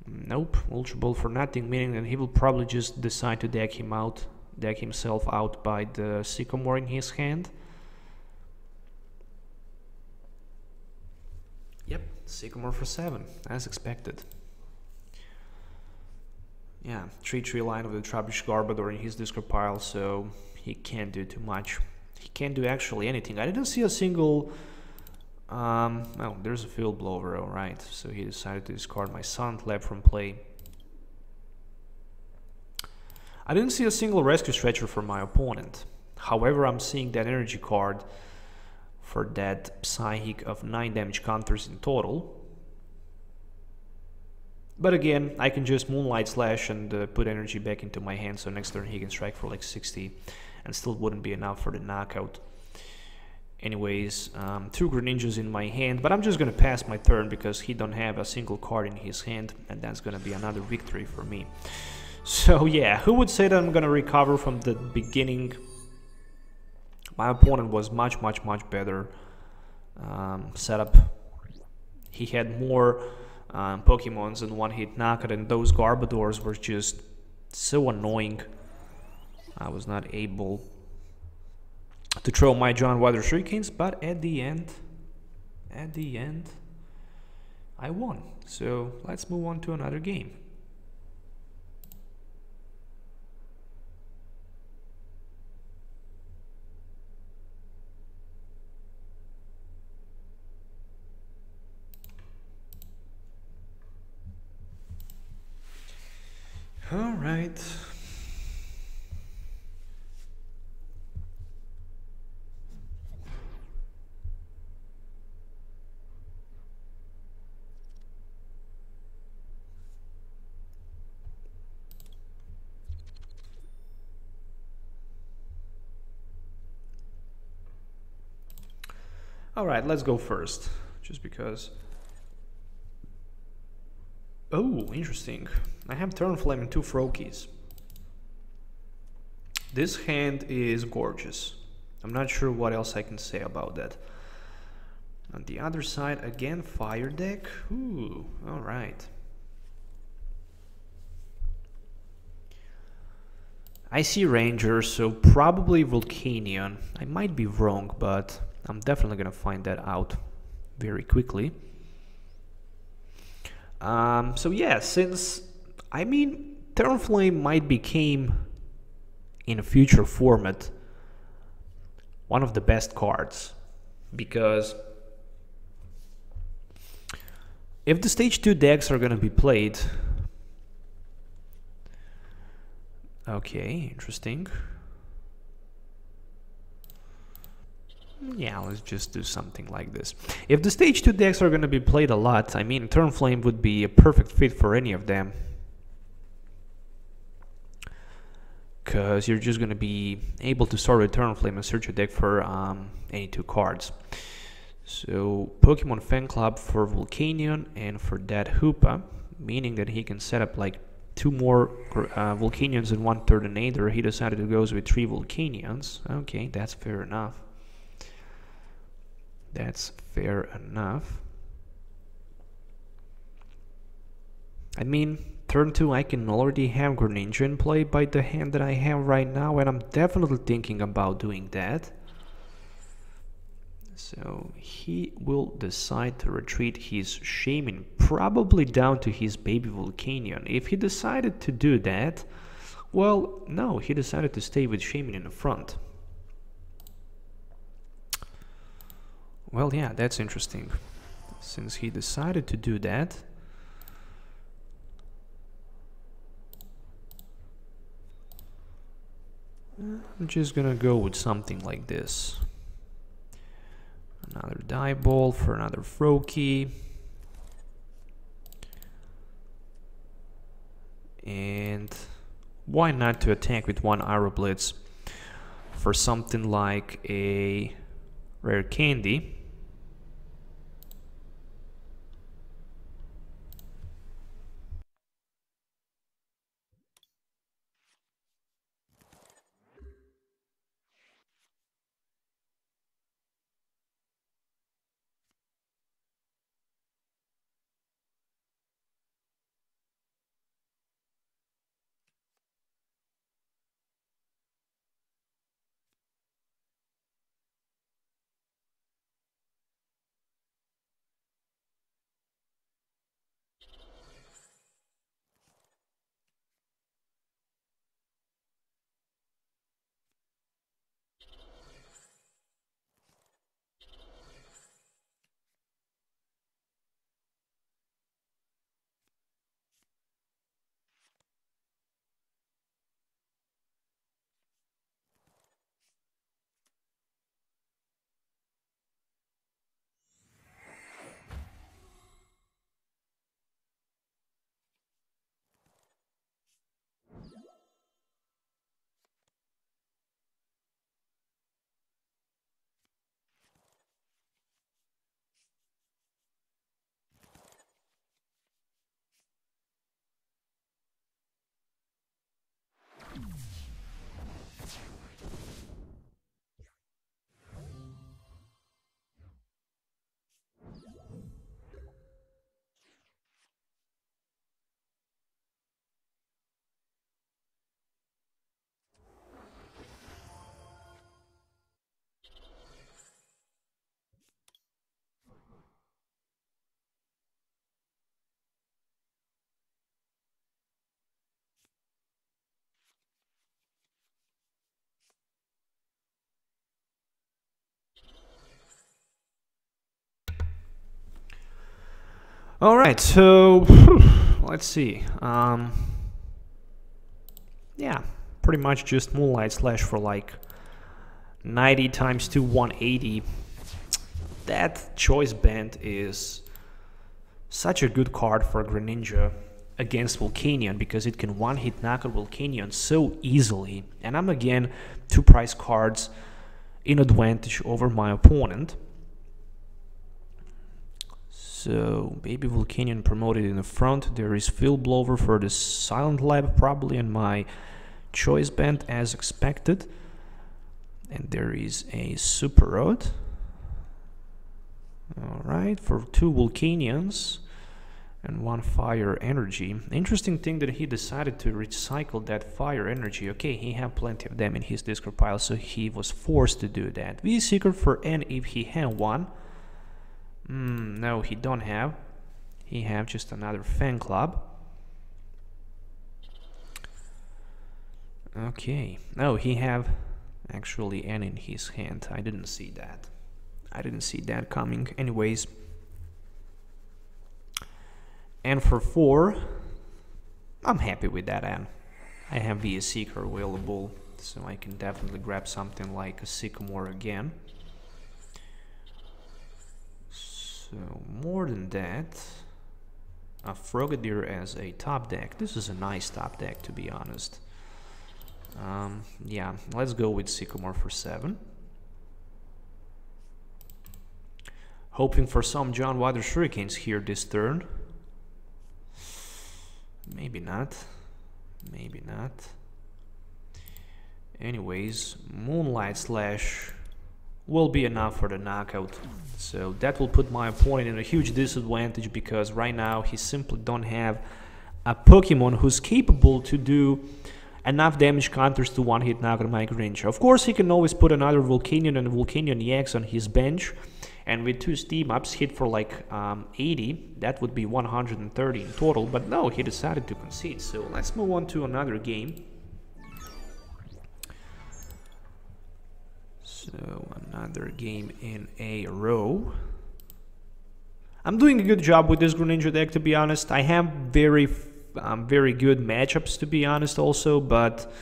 Nope, Ultra Ball for nothing, meaning that he will probably just decide to deck himself out by the Sycamore in his hand. Yep, Sycamore for 7, as expected. Yeah, 3-3 line of the Trubbish Garbodor in his discard pile, so he can't do too much. He can't do actually anything. I didn't see a single... oh, there's a Field Blower, alright. So he decided to discard my Silent Lab from play. I didn't see a single Rescue Stretcher for my opponent. However, I'm seeing that energy card for that Psychic of 9 damage counters in total. But again, I can just Moonlight Slash and put energy back into my hand, so next turn he can strike for like 60 and still wouldn't be enough for the knockout. Anyways, 2 Greninjas in my hand, but I'm just gonna pass my turn because he don't have a single card in his hand, and that's gonna be another victory for me. So yeah, who would say that I'm gonna recover from the beginning? My opponent was much better setup. He had more Pokemons and one-hit knockout, and those Garbodors were just so annoying. I was not able to throw my John Water Shurikens, but at the end, I won. So let's move on to another game. All right. All right, let's go first, just because. Oh, interesting. I have Talonflame and 2 Froakies. This hand is gorgeous. I'm not sure what else I can say about that. On the other side, again, Fire deck. Ooh, all right. I see Ranger, so probably Volcanion. I might be wrong, but I'm definitely gonna find that out very quickly. So yeah, since, I mean, Talonflame might become, in a future format, one of the best cards, because if the stage 2 decks are gonna be played, okay, interesting. Yeah, let's just do something like this. If the stage 2 decks are gonna be played a lot, I mean, Talonflame would be a perfect fit for any of them, because you're just gonna be able to start with Talonflame and search your deck for any 2 cards. So Pokemon Fan Club for Volcanion and for that Hoopa, meaning that he can set up like 2 more Volcanions and 1 Turtonator. He decided to go with 3 Volcanions. Okay, that's fair enough. That's fair enough. I mean, turn 2 I can already have Greninja in play by the hand that I have right now, and I'm definitely thinking about doing that. So he will decide to retreat his Shaymin, probably down to his baby Volcanion. If he decided to do that, well, no, he decided to stay with Shaymin in the front. Well, yeah, that's interesting. Since he decided to do that, I'm just gonna go with something like this. Another die ball for another Froakie. And why not to attack with 1 Aeroblitz for something like a rare candy. Alright, so let's see. Yeah, pretty much just Moonlight Slash for like 90 times 2, 180. That choice band is such a good card for Greninja against Volcanion because it can one-hit knock out Volcanion so easily. And I'm again 2 price cards in advantage over my opponent. So Baby Volcanion promoted in the front. There is Field Blower for the Silent Lab probably in my choice band as expected. And there is a Super Rod. Alright, for 2 Volcanions and 1 Fire Energy. Interesting thing that he decided to recycle that Fire Energy. Okay, he had plenty of them in his discard pile, so he was forced to do that. V-Seeker for N if he had one. No, he don't have. He have just another Fan Club. Okay. No, he have actually N in his hand. I didn't see that. I didn't see that coming. Anyways. And for 4, I'm happy with that N. I have the Seeker available, so I can definitely grab something like a Sycamore again. So more than that, a Frogadier as a top deck. This is a nice top deck, to be honest. Yeah, let's go with Sycamore for 7. Hoping for some John Waters Hurricanes here this turn. Maybe not. Maybe not. Anyways, Moonlight Slash will be enough for the knockout. So that will put my opponent in a huge disadvantage because right now he simply don't have a Pokemon who's capable to do enough damage counters to one-hit knock out my Greninja. Of course, he can always put another Volcanion and Volcanion EX on his bench, and with 2 steam ups hit for like 80, that would be 130 in total, but no, he decided to concede. So let's move on to another game. So another game in a row. I'm doing a good job with this Greninja deck, to be honest. I have very good matchups, to be honest, also, but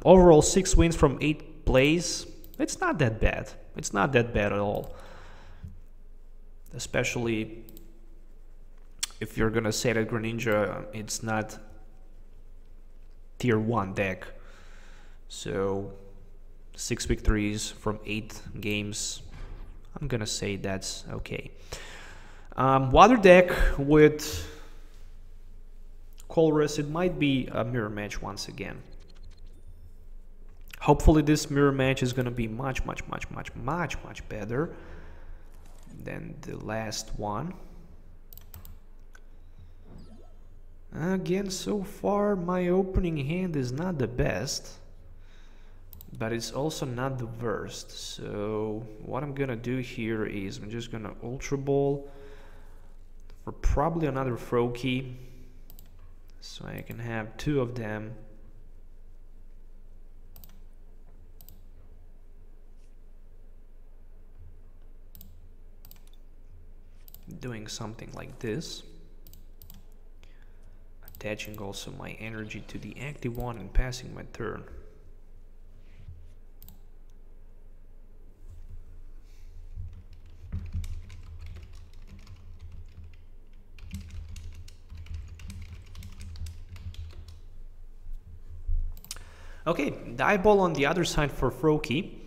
overall 6 wins from 8 plays. It's not that bad. It's not that bad at all. Especially if you're gonna say that Greninja, it's not tier 1 deck. So 6 victories from 8 games, I'm gonna say that's okay. Water deck with Colress, it might be a mirror match once again. Hopefully this mirror match is gonna be much better than the last one. Again, so far my opening hand is not the best, but it's also not the worst. So what I'm gonna do here is I'm just gonna Ultra Ball for probably another Froakie, so I can have 2 of them. Doing something like this. Attaching also my energy to the active one and passing my turn. Okay, dive ball on the other side for Froakie.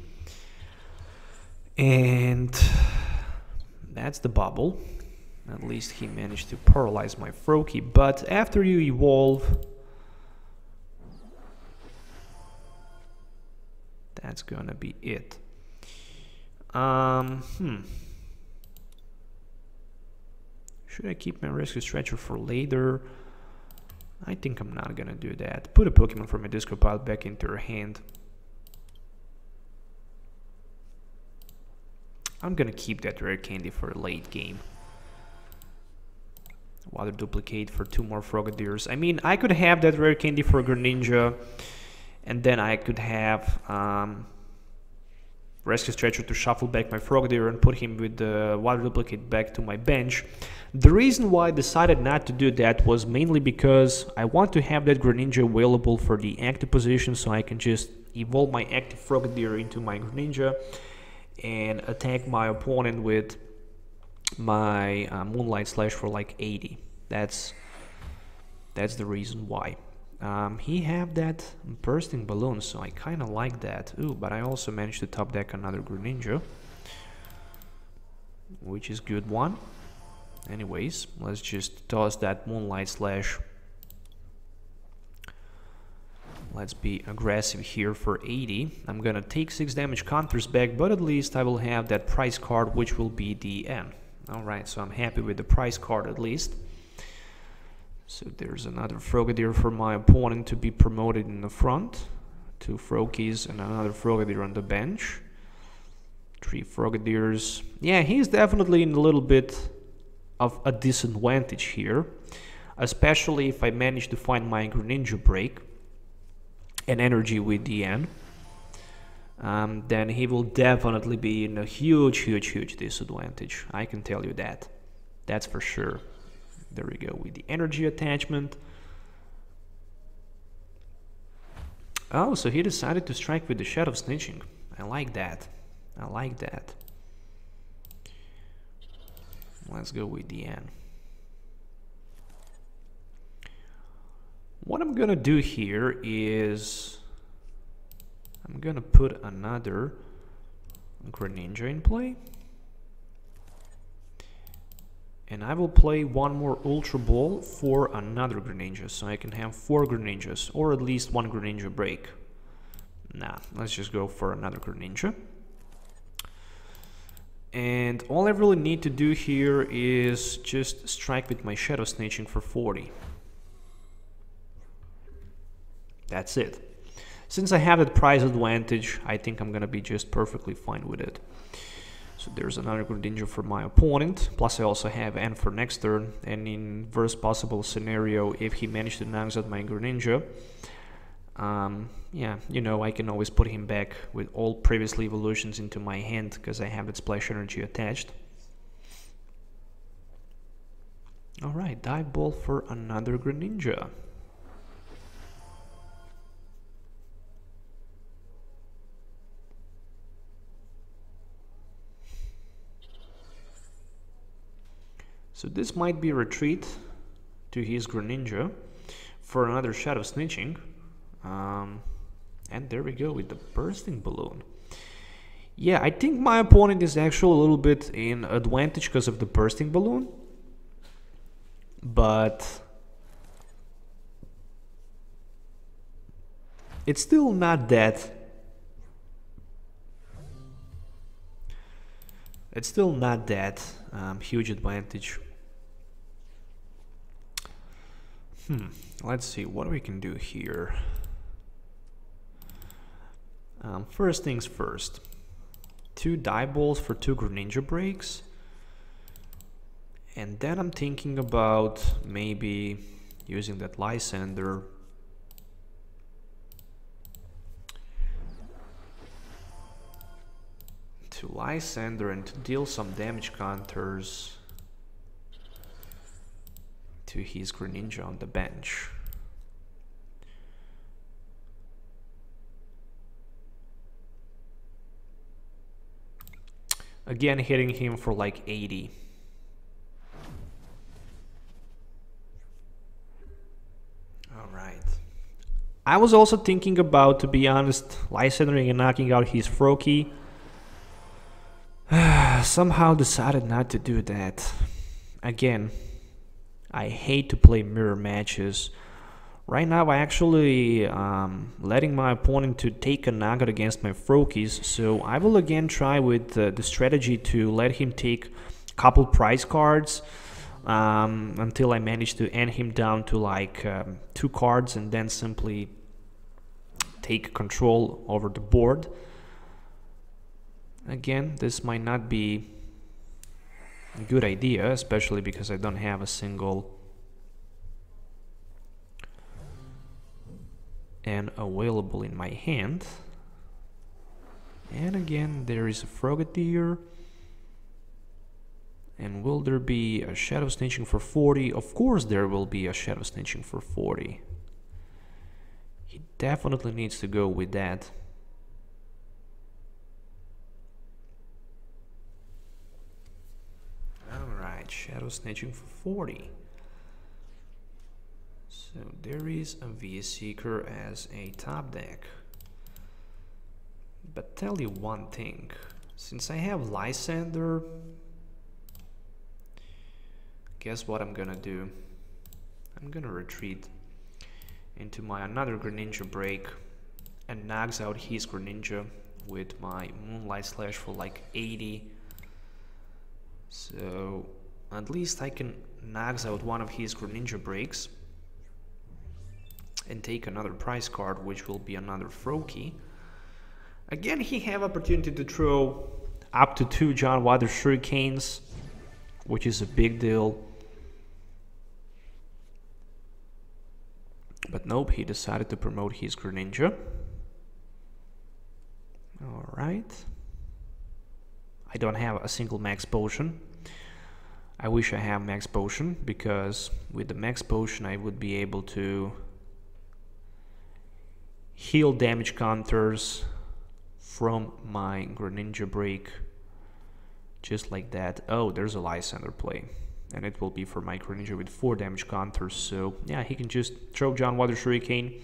And that's the bubble. At least he managed to paralyze my Froakie. But after you evolve, that's gonna be it. Should I keep my Rescue Stretcher for later? I think I'm not gonna do that. Put a Pokemon from my discard pile back into her hand. I'm gonna keep that rare candy for a late game. Water duplicate for 2 more Frogadiers. I mean, I could have that rare candy for Greninja, and then I could have Rescue Stretcher to shuffle back my Frogadier and put him with the Water Duplicate back to my bench. The reason why I decided not to do that was mainly because I want to have that Greninja available for the active position, so I can just evolve my active Frogadier into my Greninja and attack my opponent with my Moonlight Slash for like 80. That's the reason why. He have that bursting balloon, so I kind of like that. Ooh, but I also managed to top deck another Greninja, which is good one. Anyways, let's just toss that Moonlight Slash. Let's be aggressive here for 80. I'm gonna take 6 damage counters back, but at least I will have that prize card, which will be the N. Alright, so I'm happy with the prize card at least. So there's another Frogadier for my opponent to be promoted in the front. 2 Froakies and another Frogadier on the bench. 3 Frogadiers. Yeah, he's definitely in a little bit of a disadvantage here, especially if I manage to find my Greninja Break and energy with the N. Then he will definitely be in a huge disadvantage. I can tell you that. That's for sure. There we go with the energy attachment. Oh, so he decided to strike with the Shadow Snitching. I like that. I like that. Let's go with the N. What I'm gonna do here is I'm gonna put another Greninja in play. And I will play one more Ultra Ball for another Greninja, so I can have 4 Greninjas, or at least 1 Greninja Break. Nah, let's just go for another Greninja. And all I really need to do here is just strike with my Shadow Snitching for 40. That's it. Since I have that price advantage, I think I'm gonna be just perfectly fine with it. So there's another Greninja for my opponent, plus I also have N for next turn, and in worst possible scenario, if he managed to knocks out my Greninja, yeah, you know, I can always put him back with all previously evolutions into my hand, because I have that Splash Energy attached. Alright, Dive Ball for another Greninja. So this might be a retreat to his Greninja for another Shadow Snitching. And there we go with the Bursting Balloon. Yeah, I think my opponent is actually a little bit in advantage because of the Bursting Balloon. But it's still not that. It's still not that huge advantage. Let's see what we can do here. First things first. 2 die balls for 2 Greninja breaks. And then I'm thinking about maybe using that Lysander. To Lysander and to deal some damage counters to his Greninja on the bench. Again, hitting him for like 80. Alright. I was also thinking about, to be honest, Lysandering and knocking out his Froakie. Somehow decided not to do that. Again, I hate to play mirror matches. Right now I actually letting my opponent to take a knockout against my Froakies, so I will again try with the strategy to let him take a couple prize cards until I manage to end him down to like 2 cards and then simply take control over the board. Again, this might not be a good idea, especially because I don't have a single N available in my hand. And again, there is a Frogadier. And will there be a Shadow Snitching for 40? Of course there will be a Shadow Snitching for 40. He definitely needs to go with that. Alright, Shadow Snitching for 40. So there is a V-Seeker as a top deck. But tell you one thing, since I have Lysander, guess what I'm gonna do? I'm gonna retreat into my another Greninja Break and knocks out his Greninja with my Moonlight Slash for like 80. So at least I can knocks out one of his Greninja Breaks and take another prize card, which will be another Froakie. Again, he have opportunity to throw up to 2 John Water Shurikens, which is a big deal. But nope, he decided to promote his Greninja. Alright. I don't have a single max potion. I wish I have max potion, because with the max potion I would be able to heal damage counters from my Greninja Break just like that. Oh, there's a Lysander play, and it will be for my Greninja with 4 damage counters. So yeah, he can just throw John Water Shuriken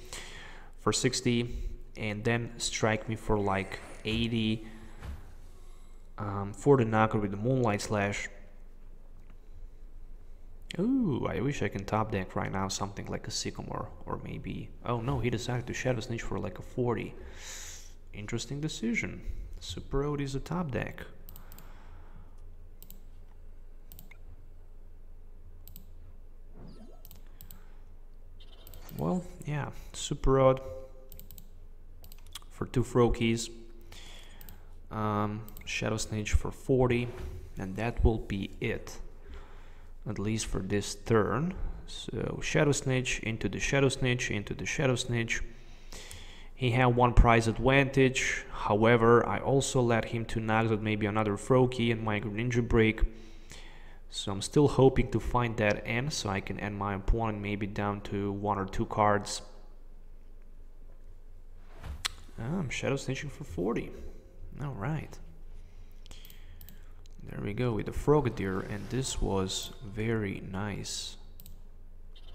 for 60 and then strike me for like 80 for the knocker with the Moonlight Slash. Ooh, I wish I can top deck right now something like a Sycamore, or maybe... Oh no, he decided to Shadow Snitch for like a 40. Interesting decision. Super Road is a top deck. Well, yeah, Super Rod for 2 Froakies, Shadow Snitch for 40, and that will be it, at least for this turn. So Shadow Snitch into the Shadow Snitch into the Shadow Snitch. He had 1 prize advantage. However, I also let him to knock out maybe another Froakie and my Greninja Break. So I'm still hoping to find that end, so I can end my opponent maybe down to 1 or 2 cards. I'm Shadow Snitching for 40. Alright. There we go with the Frogadier, and this was very nice.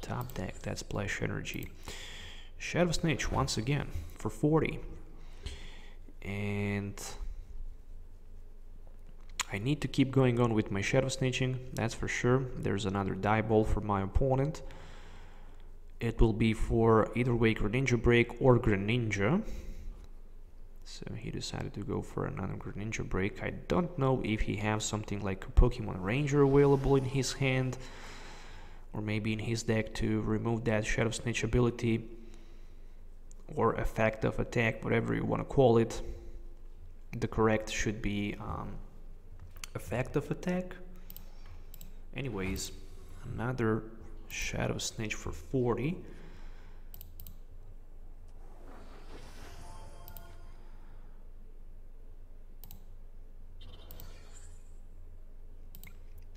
Top deck, that Splash Energy. Shadow Snitch once again for 40. And I need to keep going on with my Shadow Snitching, that's for sure. There's another die ball for my opponent. It will be for either way Greninja Break or Greninja. So he decided to go for another Greninja Break. I don't know if he has something like a Pokemon Ranger available in his hand, or maybe in his deck to remove that Shadow Snitch ability or effect of attack, whatever you want to call it. The correct should be effect of attack. Anyways, another Shadow Snitch for 40.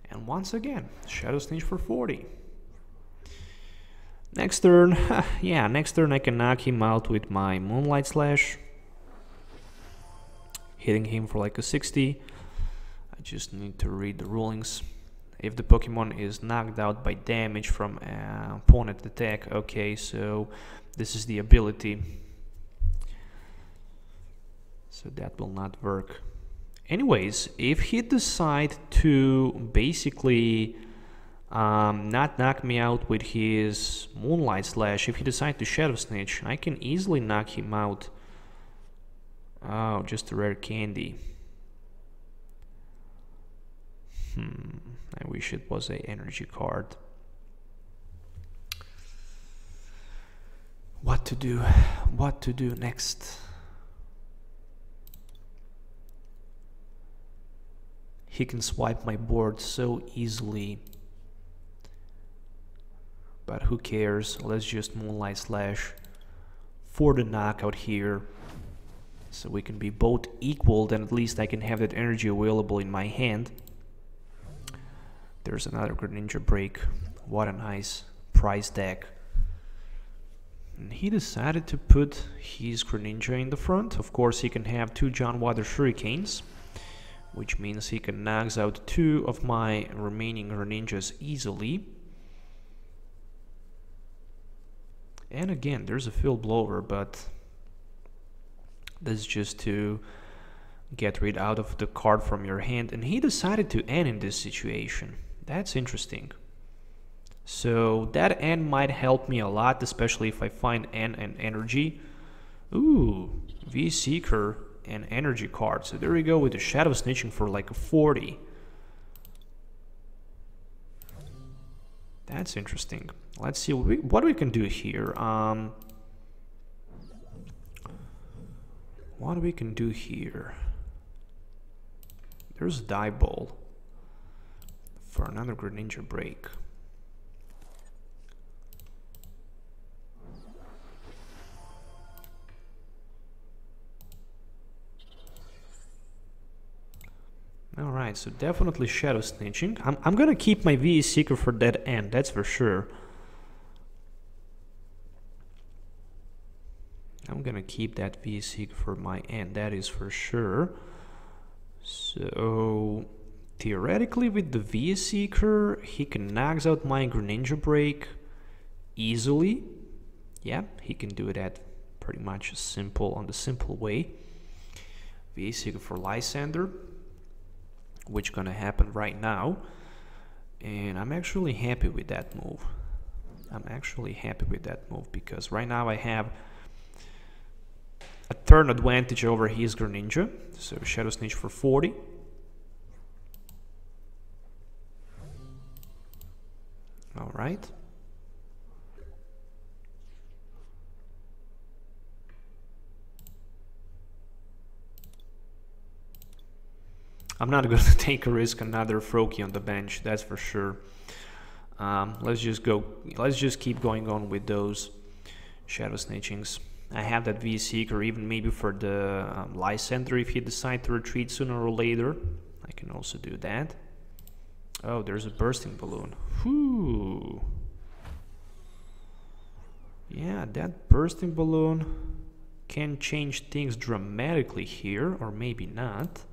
And once again, Shadow Snitch for 40. Next turn, yeah, next turn I can knock him out with my Moonlight Slash, hitting him for like a 60. I just need to read the rulings. If the Pokemon is knocked out by damage from an opponent attack, okay, so this is the ability. So that will not work. Anyways, if he decide to basically not knock me out with his Moonlight Slash, if he decide to Shadow Snitch, I can easily knock him out. Oh, just a rare candy. I wish it was a energy card. What to do? What to do next? He can swipe my board so easily. But who cares? Let's just Moonlight Slash for the knockout here. So we can be both equal, then at least I can have that energy available in my hand. There's another Greninja Break. What a nice prize deck. And he decided to put his Greninja in the front. Of course, he can have 2 John Water Shurikens, which means he can knock out 2 of my remaining Greninjas easily. And again, there's a Field Blower, but that's just to get rid out of the card from your hand. And he decided to end in this situation. That's interesting. So that end might help me a lot, especially if I find N and energy. Ooh, V-Seeker and energy card. So there we go with the Shadow Snitching for like a 40. That's interesting. Let's see what we can do here. What we can do here. There's a Die Ball for another Greninja Break. Alright, so definitely Shadow Snitching. I'm gonna keep my VE Seeker for that end, that's for sure. I'm gonna keep that VE Seeker for my end, that is for sure. So theoretically with the VE Seeker, he can knock out my Greninja Break easily. Yeah, he can do that pretty much simple, on the simple way. VE Seeker for Lysander, which gonna happen right now, and I'm actually happy with that move. I'm actually happy with that move because right now I have a turn advantage over his Greninja. So Shadow Snitch for 40. All right. I'm not going to take a risk another Froakie on the bench, that's for sure. Let's just keep going on with those Shadow Snitchings. I have that VE Seeker even maybe for the Lysander if he decides to retreat sooner or later. I can also do that. Oh, there's a Bursting Balloon. Whew. Yeah, that Bursting Balloon can change things dramatically here, or maybe not.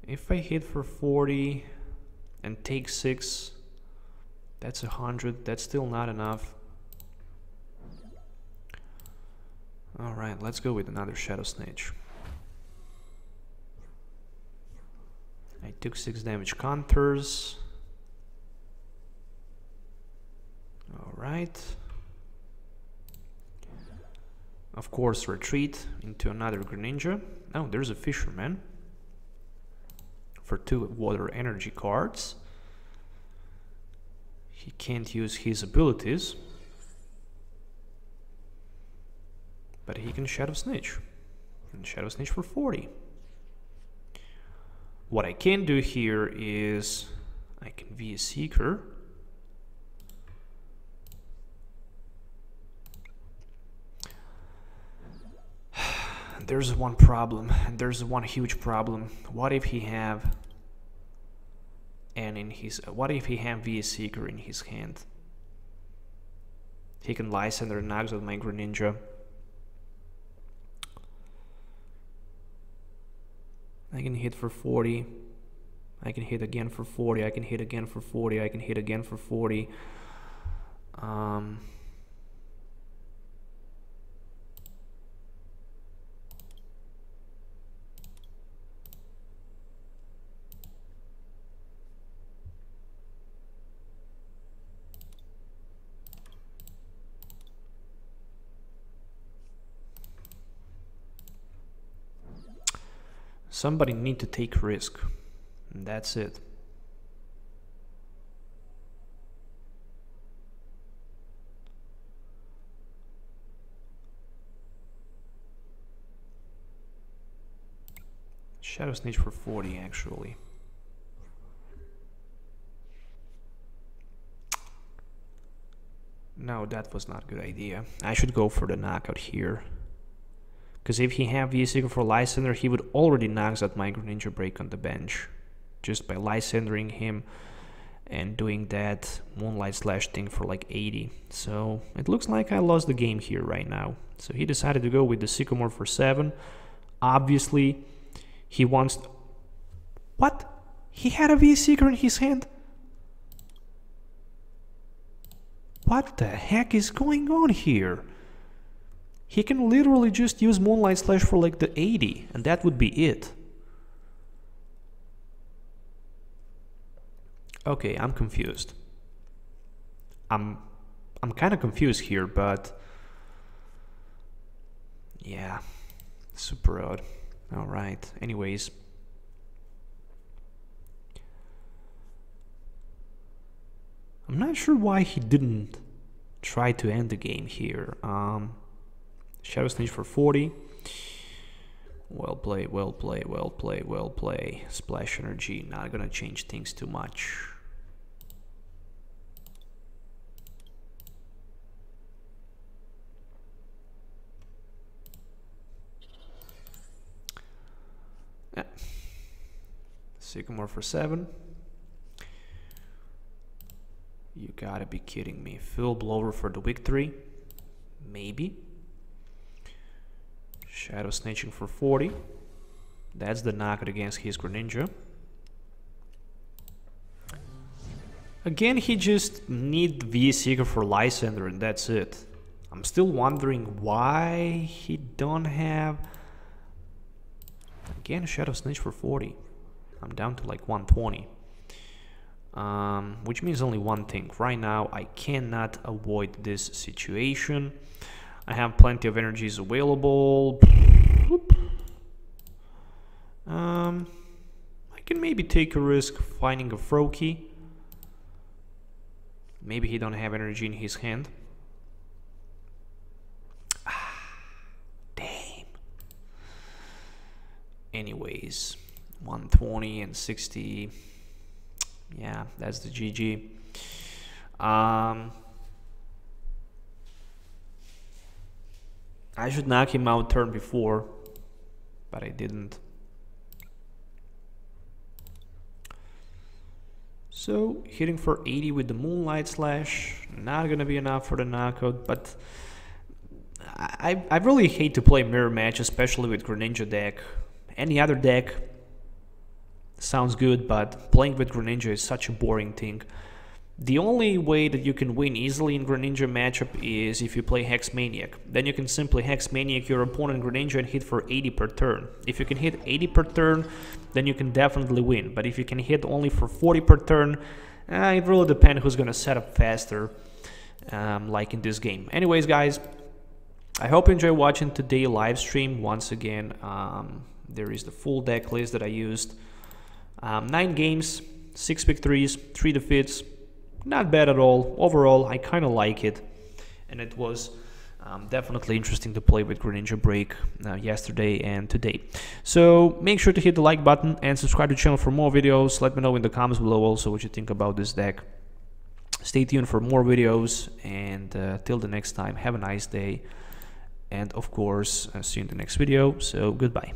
If I hit for 40 and take 6, that's 100. That's still not enough. Alright, let's go with another Shadow Snitch. I took 6 damage counters. Alright. Of course, retreat into another Greninja. Oh, there's a Fisherman for 2 water energy cards. He can't use his abilities, but he can Shadow Snitch. And Shadow Snitch for 40. What I can do here is I can VE Seeker. There's one problem, and there's one huge problem. What if he have what if he have VE Seeker in his hand? He can Lysander and knocks out my Greninja. I can hit for 40. I can hit again for 40. I can hit again for 40. I can hit again for 40. Somebody need to take risk, and that's it. Shadow Snitch for 40 actually. No, that was not a good idea. I should go for the knockout here. Because if he had V-Seeker for Lysandre, he would already knock out my Greninja Break on the bench. Just by Lysandring him and doing that Moonlight Slash thing for like 80. So it looks like I lost the game here right now. So he decided to go with the Sycamore for 7. Obviously, he wants... What? He had a V-Seeker in his hand? What the heck is going on here? He can literally just use Moonlight Slash for like the 80, and that would be it. Okay, I'm confused. I'm kind of confused here, but yeah, super odd. All right. Anyways, I'm not sure why he didn't try to end the game here. Shadow Sneak for 40. Well play, well play, well play, well play. Splash Energy, not gonna change things too much. Yeah. Sycamore for 7. You gotta be kidding me. Full blower for the victory. Maybe. Shadow Snatching for 40. That's the knockout against his Greninja. Again, he just need V-Seeker for Lysandre and that's it. I'm still wondering why he don't have... Again, Shadow Snitch for 40. I'm down to like 120. Which means only one thing. Right now, I cannot avoid this situation. I have plenty of energies available. I can maybe take a risk finding a Froakie. Maybe he don't have energy in his hand. Damn. Anyways, 120 and 60. Yeah, that's the GG. I should knock him out turn before, but I didn't. So, hitting for 80 with the Moonlight Slash, not gonna be enough for the knockout, but I really hate to play mirror match, especially with Greninja deck. Any other deck sounds good, but playing with Greninja is such a boring thing. The only way that you can win easily in Greninja matchup is if you play Hex Maniac. Then you can simply Hex Maniac your opponent Greninja and hit for 80 per turn. If you can hit 80 per turn, then you can definitely win. But if you can hit only for 40 per turn, it really depends who's gonna set up faster, like in this game. Anyways, guys, I hope you enjoy watching today's live stream. Once again, there is the full deck list that I used. 9 games, 6 victories, 3 defeats. Not bad at all. Overall, I kind of like it. And it was definitely interesting to play with Greninja Break yesterday and today. So make sure to hit the like button and subscribe to the channel for more videos. Let me know in the comments below also what you think about this deck. Stay tuned for more videos. And till the next time, have a nice day. And of course, see you in the next video. So goodbye.